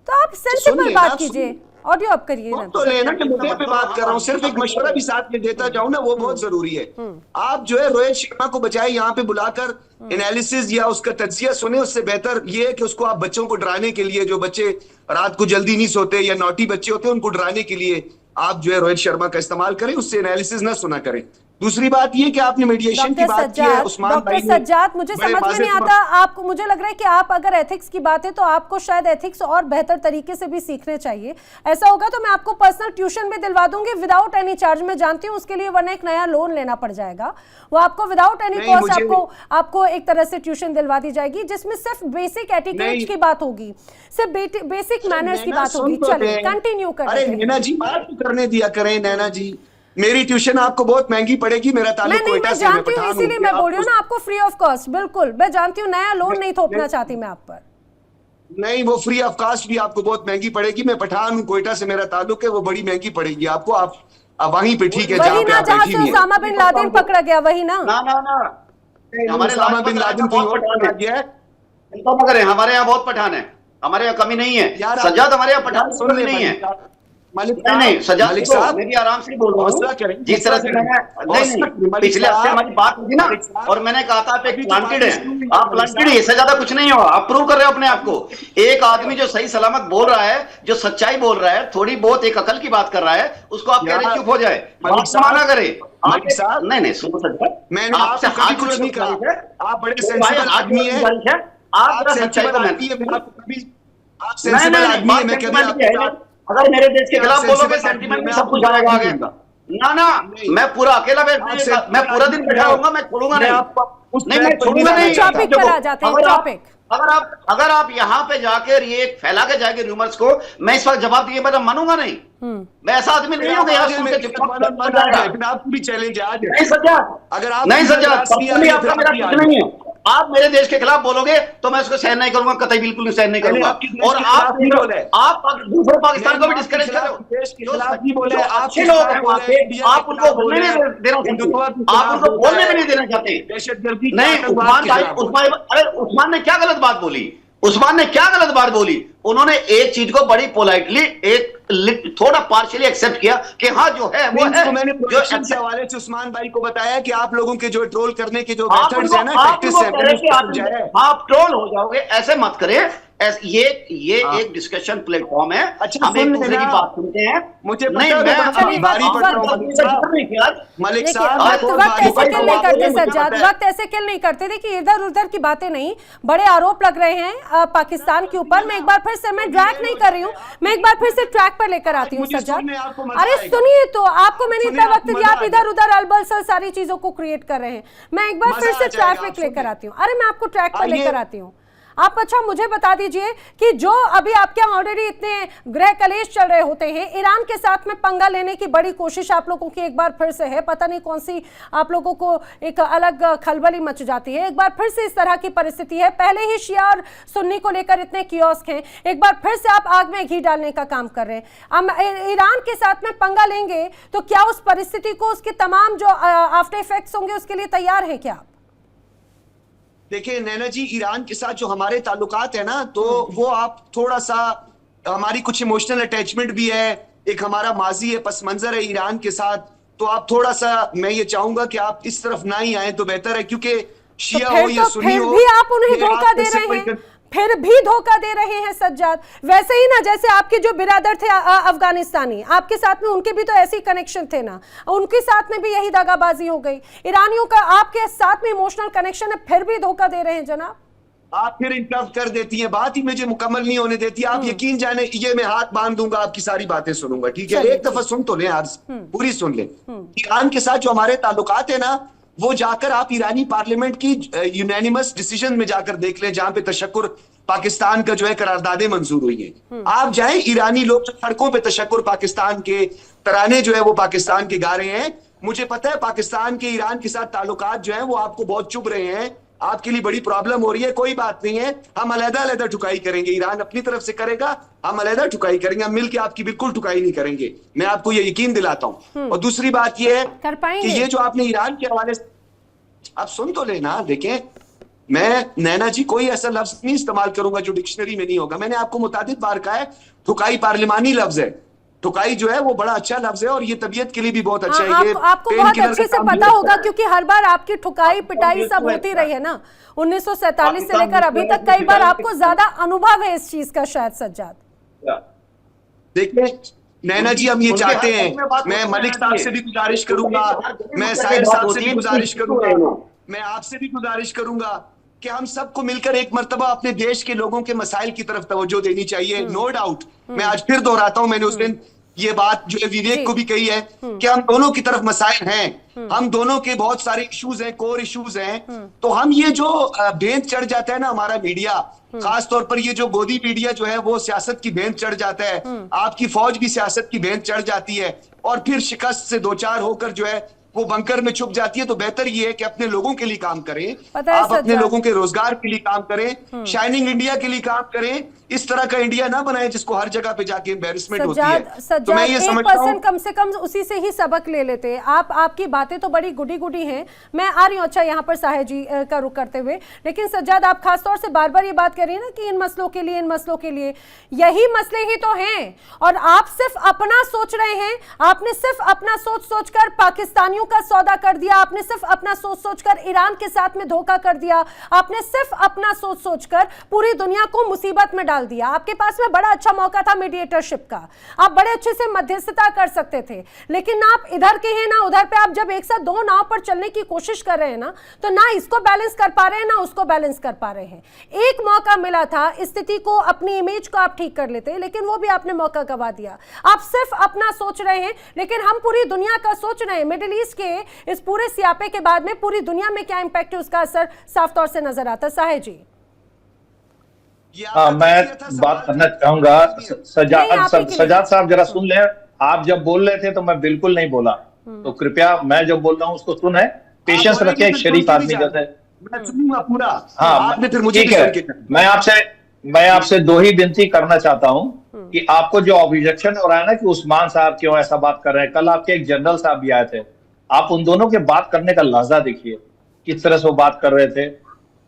तो आप सेंसिबल सुनिए, बात आप कीजिए, ऑडियो अप करिए ना। तो लेना कि मुद्दे पे बात कर रहा हूँ, सिर्फ एक मशवरा भी साथ में देता जाऊं ना, वो बहुत जरूरी है। आप जो है रोहित शर्मा को बजाय यहाँ पे बुलाकर एनालिसिस या उसका तज्जिया सुने, उससे बेहतर ये है कि उसको आप बच्चों को डराने के लिए, जो बच्चे रात को जल्दी नहीं सोते या नॉटी बच्चे होते हैं, उनको डराने के लिए आप जो है रोहित शर्मा का इस्तेमाल करें, उससे एनालिसिस ना सुना करें। दूसरी बात ये कि आपने मीडिएशन की बात की है, उस्मान डॉक्टर भाई ने सज्जाद, मुझे बड़े समझ में नहीं वाज़ेह आता आपको, मुझे लग रहा है कि आप अगर एथिक्स की बात है तो आपको शायद एथिक्स और बेहतर तरीके से भी सीखने चाहिए। ऐसा होगा तो मैं आपको पर्सनल ट्यूशन में दिलवा दूंगी विदाउट एनी चार्ज। मैं जानती हूँ उसके लिए वरना एक नया लोन लेना पड़ जाएगा, वो आपको विदाउट एनी नहीं, कॉस्ट मुझे- आपको एक तरह से ट्यूशन दिलवा दी जाएगी, जिसमें सिर्फ बेसिक एटिकेट्स की बात होगी, सिर्फ बेसिक मैनर्स की बात होगी। चलिए कंटिन्यू अरे करें। नैना जी बात तो करने दिया करें। नैना जी, मेरी ट्यूशन आपको बहुत महंगी पड़ेगी, मेरा ताल्लुक मैं कोयटा से, जानती हूँ, पठान हूँ। इसीलिए मैं बोल रही हूँ ना आपको फ्री ऑफ कॉस्ट। बिल्कुल मैं जानती हूँ, नया लोन नहीं थोपना चाहती मैं आप पर। नहीं, वो फ्री ऑफ कास्ट भी आपको बहुत महंगी पड़ेगी। मैं पठान हूँ, कोयटा से मेरा ताल्लुक है, वो बड़ी महंगी पड़ेगी आपको। आप वहीं पे ठीक है वही जहाँ पे ना आप जहाँ बैठी से हुई हैं। उसामा बिन लादेन पकड़ा गया, वही ना। ना हमारे उसामा बिन लादेन कोई और पकड़ा गया है। चिंता न करें, हमारे यहाँ बहुत पठान है, हमारे यहाँ कमी नहीं है। यार, सज्जाद, हमारे यहाँ पठान की सुन कमी ले नहीं है। मलिक नहीं सज्जाद, मलिक देखो, साहब, मैं भी आराम से बोल रहा हौसला हूँ। करें, जिस तरह से हौसला मैंने करें। नहीं मलिक पिछले हफ्ते साहब, हमारी बात हुई ना, मलिक साहब, और मैंने कहा था आप एक अभी तो प्लांटेड बारिश है, हुई है, आप मलिक प्लांटेड, साहब। इससे ज्यादा कुछ नहीं होगा। आप प्रूव कर रहे हो अपने आप को। एक आदमी जो सही सलामत बोल रहा है, जो सच्चाई बोल रहा है, थोड़ी बहुत एक अकल की बात कर रहा है, उसको आप कह रहे हैं चुप हो जाए, बात माना करे। नहीं सुनो सज्जाद, मैंने आपसे आपको हाथ कभी कुछ नहीं कहा। आप बड़े सेंसिबल आदमी हैं, आप सच्चाई को आदमी है, मैं आपको कभी आप सेंसिबल आदमी है, मैं कभी आपके साथ अगर मेरे देश के आप खिलाफ बोलोगे sensible सेंटीमेंट आदमी में हैं, सब कुछ मैं आएगा आपको आगे। दूंगा। ना मैं पूरा अकेला मैं पूरा दिन बैठा रहूंगा, मैं छोड़ूंगा नहीं। नहीं, मैं छोड़ूंगा नहीं। टॉपिक पर आ जाते हैं, टॉपिक। अगर आप यहाँ पे जाकर ये फैला के जाएंगे रूमर्स को, मैं इस वक्त जवाब दिए मैं मानूंगा नहीं। मैं ऐसा आदमी नहीं हूँ कि यहाँ सुन के चुपचाप। आपको भी चैलेंज आज है। नहीं सज्जाद, अगर आप नहीं सज्जाद, आपका मेरा कुछ नहीं है। आप मेरे देश के खिलाफ बोलोगे तो मैं उसको सहन नहीं करूंगा, कतई बिल्कुल सहन नहीं करूंगा। और आप दूसरे पाकिस्तान को भी डिस्करेज कर रहे हो। जो अच्छे लोग हैं वहां पे, आप उनको बोलने नहीं देना चाहते, आप उनको बोलने भी नहीं देना चाहते। नहीं, उस्मान भाई, अरे उस्मान ने क्या गलत बात बोली? उस्मान ने क्या गलत बात बोली? उन्होंने एक चीज को बड़ी पोलाइटली, एक थोड़ा पार्शियली एक्सेप्ट किया कि हाँ जो है वो है। मैंने प्रोडक्शन के हवाले से उस्मान भाई को बताया कि आप लोगों के जो ट्रोल करने के जो मेथड्स हैं ना, टैक्टिक्स हैं, आप ट्रोल हो जाओगे, ऐसे मत करें। ये एक डिस्कशन प्लेटफॉर्म है। अच्छा, हम एक दूसरे की बात सुनते हैं। मुझे नहीं, मैं अपनी बारी पर मलिक साहब, वक्त ऐसे किल नहीं करते सज्जाद, वक्त ऐसे किल नहीं करते। देखिए इधर उधर की बातें नहीं, बड़े आरोप लग रहे हैं पाकिस्तान के ऊपर। मैं एक बार फिर से, मैं ड्रैग नहीं कर रही हूँ, मैं एक बार फिर से ट्रैक पर लेकर आती हूँ सज्जाद। अरे सुनिए तो, आपको मैंने इतना वक्त दिया, आप इधर उधर अलबल सारी चीजों को क्रिएट कर रहे हैं। मैं एक बार फिर से ट्रैफिक लेकर आती हूँ। अरे मैं आपको ट्रैक पर लेकर आती हूँ। आप अच्छा मुझे बता दीजिए कि जो अभी आपके यहाँ ऑलरेडी इतने गृह कलेश चल रहे होते हैं, ईरान के साथ में पंगा लेने की बड़ी कोशिश आप लोगों की एक बार फिर से है। पता नहीं कौन सी आप लोगों को एक अलग खलबली मच जाती है। एक बार फिर से इस तरह की परिस्थिति है। पहले ही शिया और सुन्नी को लेकर इतने कियोस्क हैं, एक बार फिर से आप आग में घी डालने का काम कर रहे हैं। हम ईरान के साथ में पंगा लेंगे तो क्या उस परिस्थिति को, उसके तमाम जो आफ्टर इफेक्ट्स होंगे, उसके लिए तैयार हैं क्या? देखिए नैना जी, ईरान के साथ जो हमारे ताल्लुकात है ना, तो वो आप थोड़ा सा, हमारी कुछ इमोशनल अटैचमेंट भी है, एक हमारा माजी है, पस मंजर है ईरान के साथ। तो आप थोड़ा सा, मैं ये चाहूंगा कि आप इस तरफ ना ही आए तो बेहतर है, क्योंकि शिया हो या सुन्नी हो, फिर भी आप उन्हें धोखा दे रहे हैं। फिर भी धोखा दे रहे हैं सज्जाद। वैसे ही ना जैसे आपके जो बिरादर थे अफगानिस्तानी, आपके साथ में उनके भी तो ऐसे ही कनेक्शन थे ना, उनके साथ में भी यही दगाबाजी हो गई। ईरानियों का आपके साथ में इमोशनल कनेक्शन है, फिर भी धोखा दे रहे हैं जनाब। आप फिर इंटरप्ट कर देती हैं, बात ही मुझे मुकम्मल नहीं होने देती। आप यकीन जाने, ये मैं हाथ बांध दूंगा, आपकी सारी बातें सुनूंगा, ठीक है? एक दफा सुन तो लें, आज पूरी सुन लें। ईरान के साथ जो हमारे ताल्लुकात है ना, वो जाकर आप ईरानी पार्लियामेंट की यूनानिमस डिसीजन में जाकर देख लें, जहां पे तशक्कुर पाकिस्तान का जो है करारदादें मंजूर हुई है। आप जाएं, ईरानी लोग जो सड़कों पे तशक्कुर पाकिस्तान के तराने जो है वो पाकिस्तान के गा रहे हैं। मुझे पता है पाकिस्तान के ईरान के साथ ताल्लुकात जो है वो आपको बहुत चुभ रहे हैं, आपके लिए बड़ी प्रॉब्लम हो रही है। कोई बात नहीं है, हम अलग-अलग ठुकाई करेंगे। ईरान अपनी तरफ से करेगा, हम अलग ठुकाई करेंगे, हम मिलकर आपकी बिल्कुल ठुकाई नहीं करेंगे, मैं आपको ये यकीन दिलाता हूं। और दूसरी बात ये है कि ये जो आपने ईरान के हवाले से, आप सुन तो लेना, देखें मैं नैना जी कोई ऐसा लफ्ज नहीं इस्तेमाल करूंगा जो डिक्शनरी में नहीं होगा। मैंने आपको मुतादिद बार कहा है, ठुकाई पार्लिमानी लफ्ज है। ठुकाई जो है वो बड़ा अच्छा लफ्ज है और ये तबीयत के लिए भी बहुत अच्छा है। ये आपको बहुत अच्छे से पता होगा क्योंकि हर बार आपकी ठुकाई पिटाई सब होती रही है ना, 1947 से लेकर अभी तक। कई बार आपको ज्यादा अनुभव है इस चीज का शायद सज्जाद। देखिए नैना जी, हम ये चाहते हैं, मैं मलिक साहब से भी गुजारिश करूंगा, मैं साहिब साहब से भी गुजारिश करूंगा, मैं आपसे भी गुजारिश करूंगा कि हम सबको मिलकर एक मर्तबा अपने देश के लोगों के मसाइल की तरफ तवज्जो देनी चाहिए। नो डाउट, मैं आज फिर दोहराता हूं, मैंने उस दिन ये बात जो है विवेक को भी कही है कि हम दोनों की तरफ मसाइल हैं, हम दोनों के बहुत सारे इश्यूज हैं, कोर इश्यूज हैं। तो हम ये जो बेंच चढ़ जाता है ना हमारा मीडिया, खास तौर पर ये जो गोदी मीडिया जो है वो सियासत की बेंच चढ़ जाता है, आपकी फौज भी सियासत की बेंच चढ़ जाती है और फिर शिकस्त से दो चार होकर जो है वो बंकर में छुप जाती है। तो बेहतर ये है कि अपने लोगों के लिए काम करें, आप अपने लोगों के रोजगार के लिए काम करें, शाइनिंग इंडिया के लिए काम करें। इस तरह का इंडिया ना बनाए जिसको हर जगह पे जाके एम्बैरेसमेंट होती है। तो मैं ये समझता हूं कम से कम उसी से ही सबक ले लेते हैं। आपकी बातें तो बड़ी गुडी गुडी हैं, मैं आ रही हूँ अच्छा यहाँ पर साहिब जी का रुख करते हुए, लेकिन सज्जाद आप खासतौर से बार बार ये बात कर रही है ना कि इन मसलों के लिए, इन मसलों के लिए, यही मसले ही तो हैं और आप सिर्फ अपना सोच रहे हैं। आपने सिर्फ अपना सोच सोचकर पाकिस्तानियों का सौदा कर दिया, आपने सिर्फ अपना सोच सोचकर ईरान के साथ में धोखा कर दिया, आपने सिर्फ अपना सोच सोचकर पूरी दुनिया को मुसीबत में डाल दिया। आपके पास में बड़ा अच्छा मौका था मीडिएटरशिप का, आप बड़े अच्छे से मध्यस्थता कर सकते थे, लेकिन ना आप इधर के हैं ना उधर पे। आप जब एक साथ दो नाव पर चलने की कोशिश कर रहे हैं ना, तो ना इसको बैलेंस कर पा रहे हैं ना उसको बैलेंस कर पा रहे हैं। एक मौका मिला था स्थिति को, अपनी इमेज को आप ठीक कर लेते, लेकिन वो भी आपने मौका गवा दिया। आप सिर्फ अपना सोच रहे हैं, लेकिन हम पूरी दुनिया का सोच रहे हैं। मिडिल ईस्ट के इस पूरे सियापे के बाद में पूरी दुनिया में क्या इंपैक्ट है उसका असर साफ तौर से नजर आता है। साहिब जी मैं बात करना चाहूंगा। सजाद साहब जरा सुन ले, आप जब बोल रहे थे तो मैं बिल्कुल नहीं बोला, तो कृपया मैं जब बोल रहा हूँ उसको सुने, पेशेंस रखे एक शरीफ आदमी जैसे। मैं सुनूंगा पूरा। हाँ आपने फिर मुझे ठीक है, मैं आपसे दो ही विनती करना चाहता हूँ कि आपको जो ऑब्जेक्शन हो रहा है ना कि उस्मान साहब क्यों ऐसा बात कर रहे हैं, कल आपके एक जनरल साहब भी आए थे, आप उन दोनों के बात करने का लहजा देखिए, किस तरह से वो बात कर रहे थे,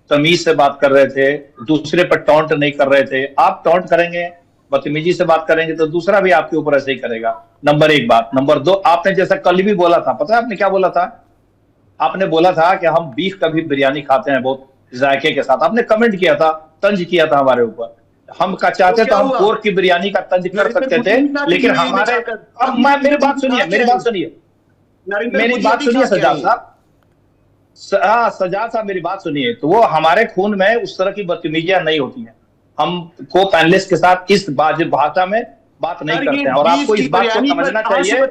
तमीज से बात कर रहे थे, दूसरे पर टॉन्ट नहीं कर रहे थे। आप टॉन्ट करेंगे, बदतमीजी से बात करेंगे तो दूसरा भी आपके ऊपर ऐसे ही करेगा। नंबर एक बात। नंबर दो, आपने जैसा कल भी बोला था, पता है आपने क्या बोला था? आपने बोला था कि हम बीफ का भी बिरयानी खाते हैं बहुत जायके के साथ। आपने कमेंट किया था, तंज किया था हमारे ऊपर। हम का चाहते तो हम पोर्क की बिरयानी का तंज कर सकते थे, लेकिन हमारे, अब मेरी बात सुनिए, मेरी बात सुनिए सजाद साहब, सजाद साहब मेरी बात सुनिए। तो वो हमारे खून में उस तरह की बदतमीजियां नहीं होती हैं, हम को पैनलिस्ट के साथ इस भाषा में बात नहीं करते हैं। और आपको इस बात को समझना चाहिए,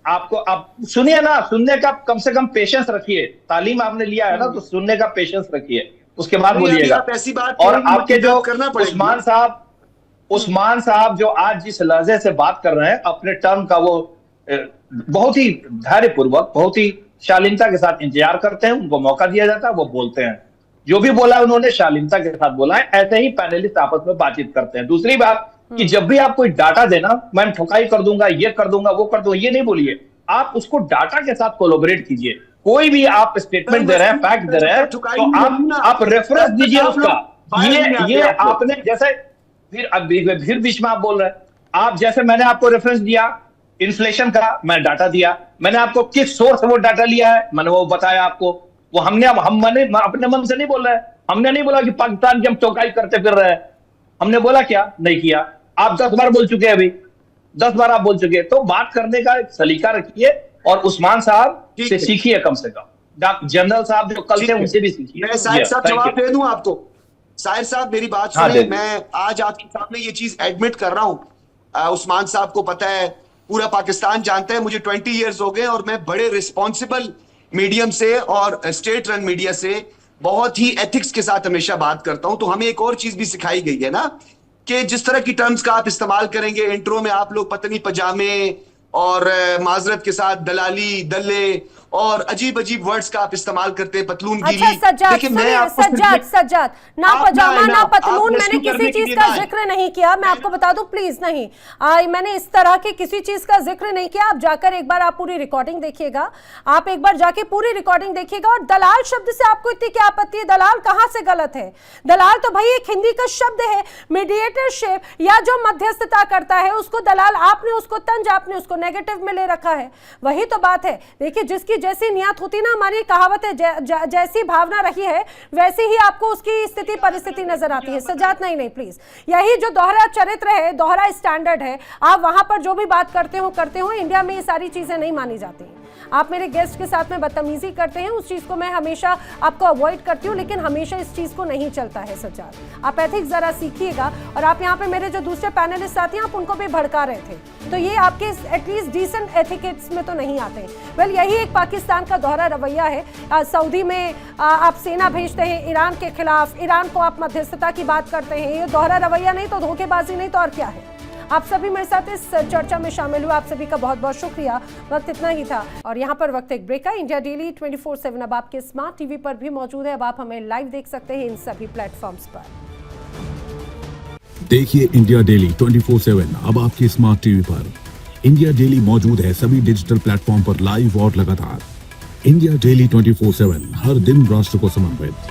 आपको आप सुनिए ना, सुनने का कम से कम पेशेंस रखिए। तालीम आपने लिया है ना, तो सुनने का पेशेंस रखिए, उसके बाद बोलिएगा। और आपके जो उस्मान साहब जो आज जिस लहजे से बात कर रहे हैं अपने टर्म का, वो बहुत ही धैर्यपूर्वक, बहुत ही शालीनता के साथ इंतजार करते हैं, उनको मौका दिया जाता है, वो बोलते हैं। जो भी बोला उन्होंने शालीनता के साथ बोला है। ऐसे ही पैनलिस्ट आपस में बातचीत करते हैं। दूसरी बात कि जब भी आप कोई डाटा देना, मैं ठुकाई कर दूंगा, ये कर दूंगा, वो कर दूंगा, ये नहीं बोलिए। आप उसको डाटा के साथ कोलैबोरेट कीजिए। कोई भी आप स्टेटमेंट दे रहे हैं, फैक्ट दे रहे हैं, तो आप रेफरेंस दीजिए उसका। ये आपने जैसे फिर बीच में आप बोल रहे हैं, आप जैसे मैंने आपको रेफरेंस दिया इन्फ्लेशन का, मैं डाटा दिया, मैंने आपको किस सोर्स से वो डाटा लिया है मैंने वो बताया आपको। वो हमने अपने मन से नहीं बोल रहे हैं। हमने नहीं बोला कि पाकिस्तान की हम चौकाई करते फिर रहे हैं। हमने बोला क्या? नहीं किया। आप 10 बार बोल चुके हैं, अभी 10 बार आप बोल चुके हैं। तो बात करने का एक सलीका रखिए और उस्मान साहब से सीखिए, कम से कम जनरल साहब जो कल थे उनसे भी सीखिए। मैं साहिर साहब जवाब दे दूं आपको। साहिर साहब मेरी बात सुनिए, मैं आज आपके सामने ये चीज एडमिट कर रहा हूं। उस्मान साहब को पता है, पूरा पाकिस्तान जानता है, मुझे 20 इयर्स हो गए और मैं बड़े रिस्पॉन्सिबल मीडियम से और स्टेट रन मीडिया से बहुत ही एथिक्स के साथ हमेशा बात करता हूं। तो हमें एक और चीज भी सिखाई गई है ना, कि जिस तरह की टर्म्स का आप इस्तेमाल करेंगे, इंट्रो में आप लोग पतनी पजामे और माजरत के साथ दलाली, दल्ले और अजीब अजीब वर्ड्स का आप इस्तेमाल करते हैं, पतलून गीली। अच्छा सज्जाद, ना पजामा ना पतलून, मैंने किसी चीज का जिक्र नहीं किया। मैं आपको बता दूं प्लीज, नहीं मैंने इस तरह की किसी चीज का जिक्र नहीं किया। आप जाकर एक बार आप पूरी रिकॉर्डिंग देखिएगा, आप एक बार जाके पूरी रिकॉर्डिंग देखिएगा। और दलाल शब्द से आपको इतनी क्या आपत्ति है? दलाल कहां से गलत है? दलाल तो भाई एक हिंदी का शब्द है। मीडिएटरशिप या जो मध्यस्थता करता है उसको दलाल, आपने उसको तंज, आपने उसको नेगेटिव में ले रखा है। वही तो बात है। देखिए, जिसकी जैसी नियत होती ना, हमारी कहावत है, जैसी भावना रही है वैसी ही आपको उसकी स्थिति परिस्थिति नजर आती है। सजात नहीं प्लीज, यही जो दोहरा चरित्र है, दोहरा स्टैंडर्ड है, आप वहां पर जो भी बात करते हो, इंडिया में ये सारी चीजें नहीं मानी जाती हैं। आप मेरे गेस्ट के साथ में बदतमीजी करते हैं, उस चीज को मैं हमेशा आपको अवॉइड करती हूँ, लेकिन हमेशा इस चीज को नहीं चलता है। सज्जाद, आप एथिक्स जरा सीखिएगा। और आप यहाँ पे मेरे जो दूसरे पैनलिस्ट साथी हैं, आप उनको भी भड़का रहे थे, तो ये आपके एटलीस्ट डिसेंट एथिकेट्स में तो नहीं आते। वेल, यही एक पाकिस्तान का दोहरा रवैया है। सऊदी में आप सेना भेजते हैं ईरान के खिलाफ, ईरान को आप मध्यस्थता की बात करते हैं। ये दोहरा रवैया नहीं तो धोखेबाजी नहीं तो और क्या है? आप सभी मेरे साथ इस चर्चा में शामिल हुए, आप सभी का बहुत बहुत शुक्रिया। वक्त इतना ही था और यहाँ पर वक्त एक ब्रेक का। इंडिया डेली 24/7 अब आपके स्मार्ट टीवी पर भी मौजूद है। अब आप हमें लाइव देख सकते हैं इन सभी प्लेटफॉर्म्स पर। देखिए इंडिया डेली 24/7 अब आपके स्मार्ट टीवी पर। इंडिया डेली मौजूद है सभी डिजिटल प्लेटफॉर्म पर लाइव और लगातार। इंडिया डेली 24/7 हर दिन राष्ट्र को समर्पित।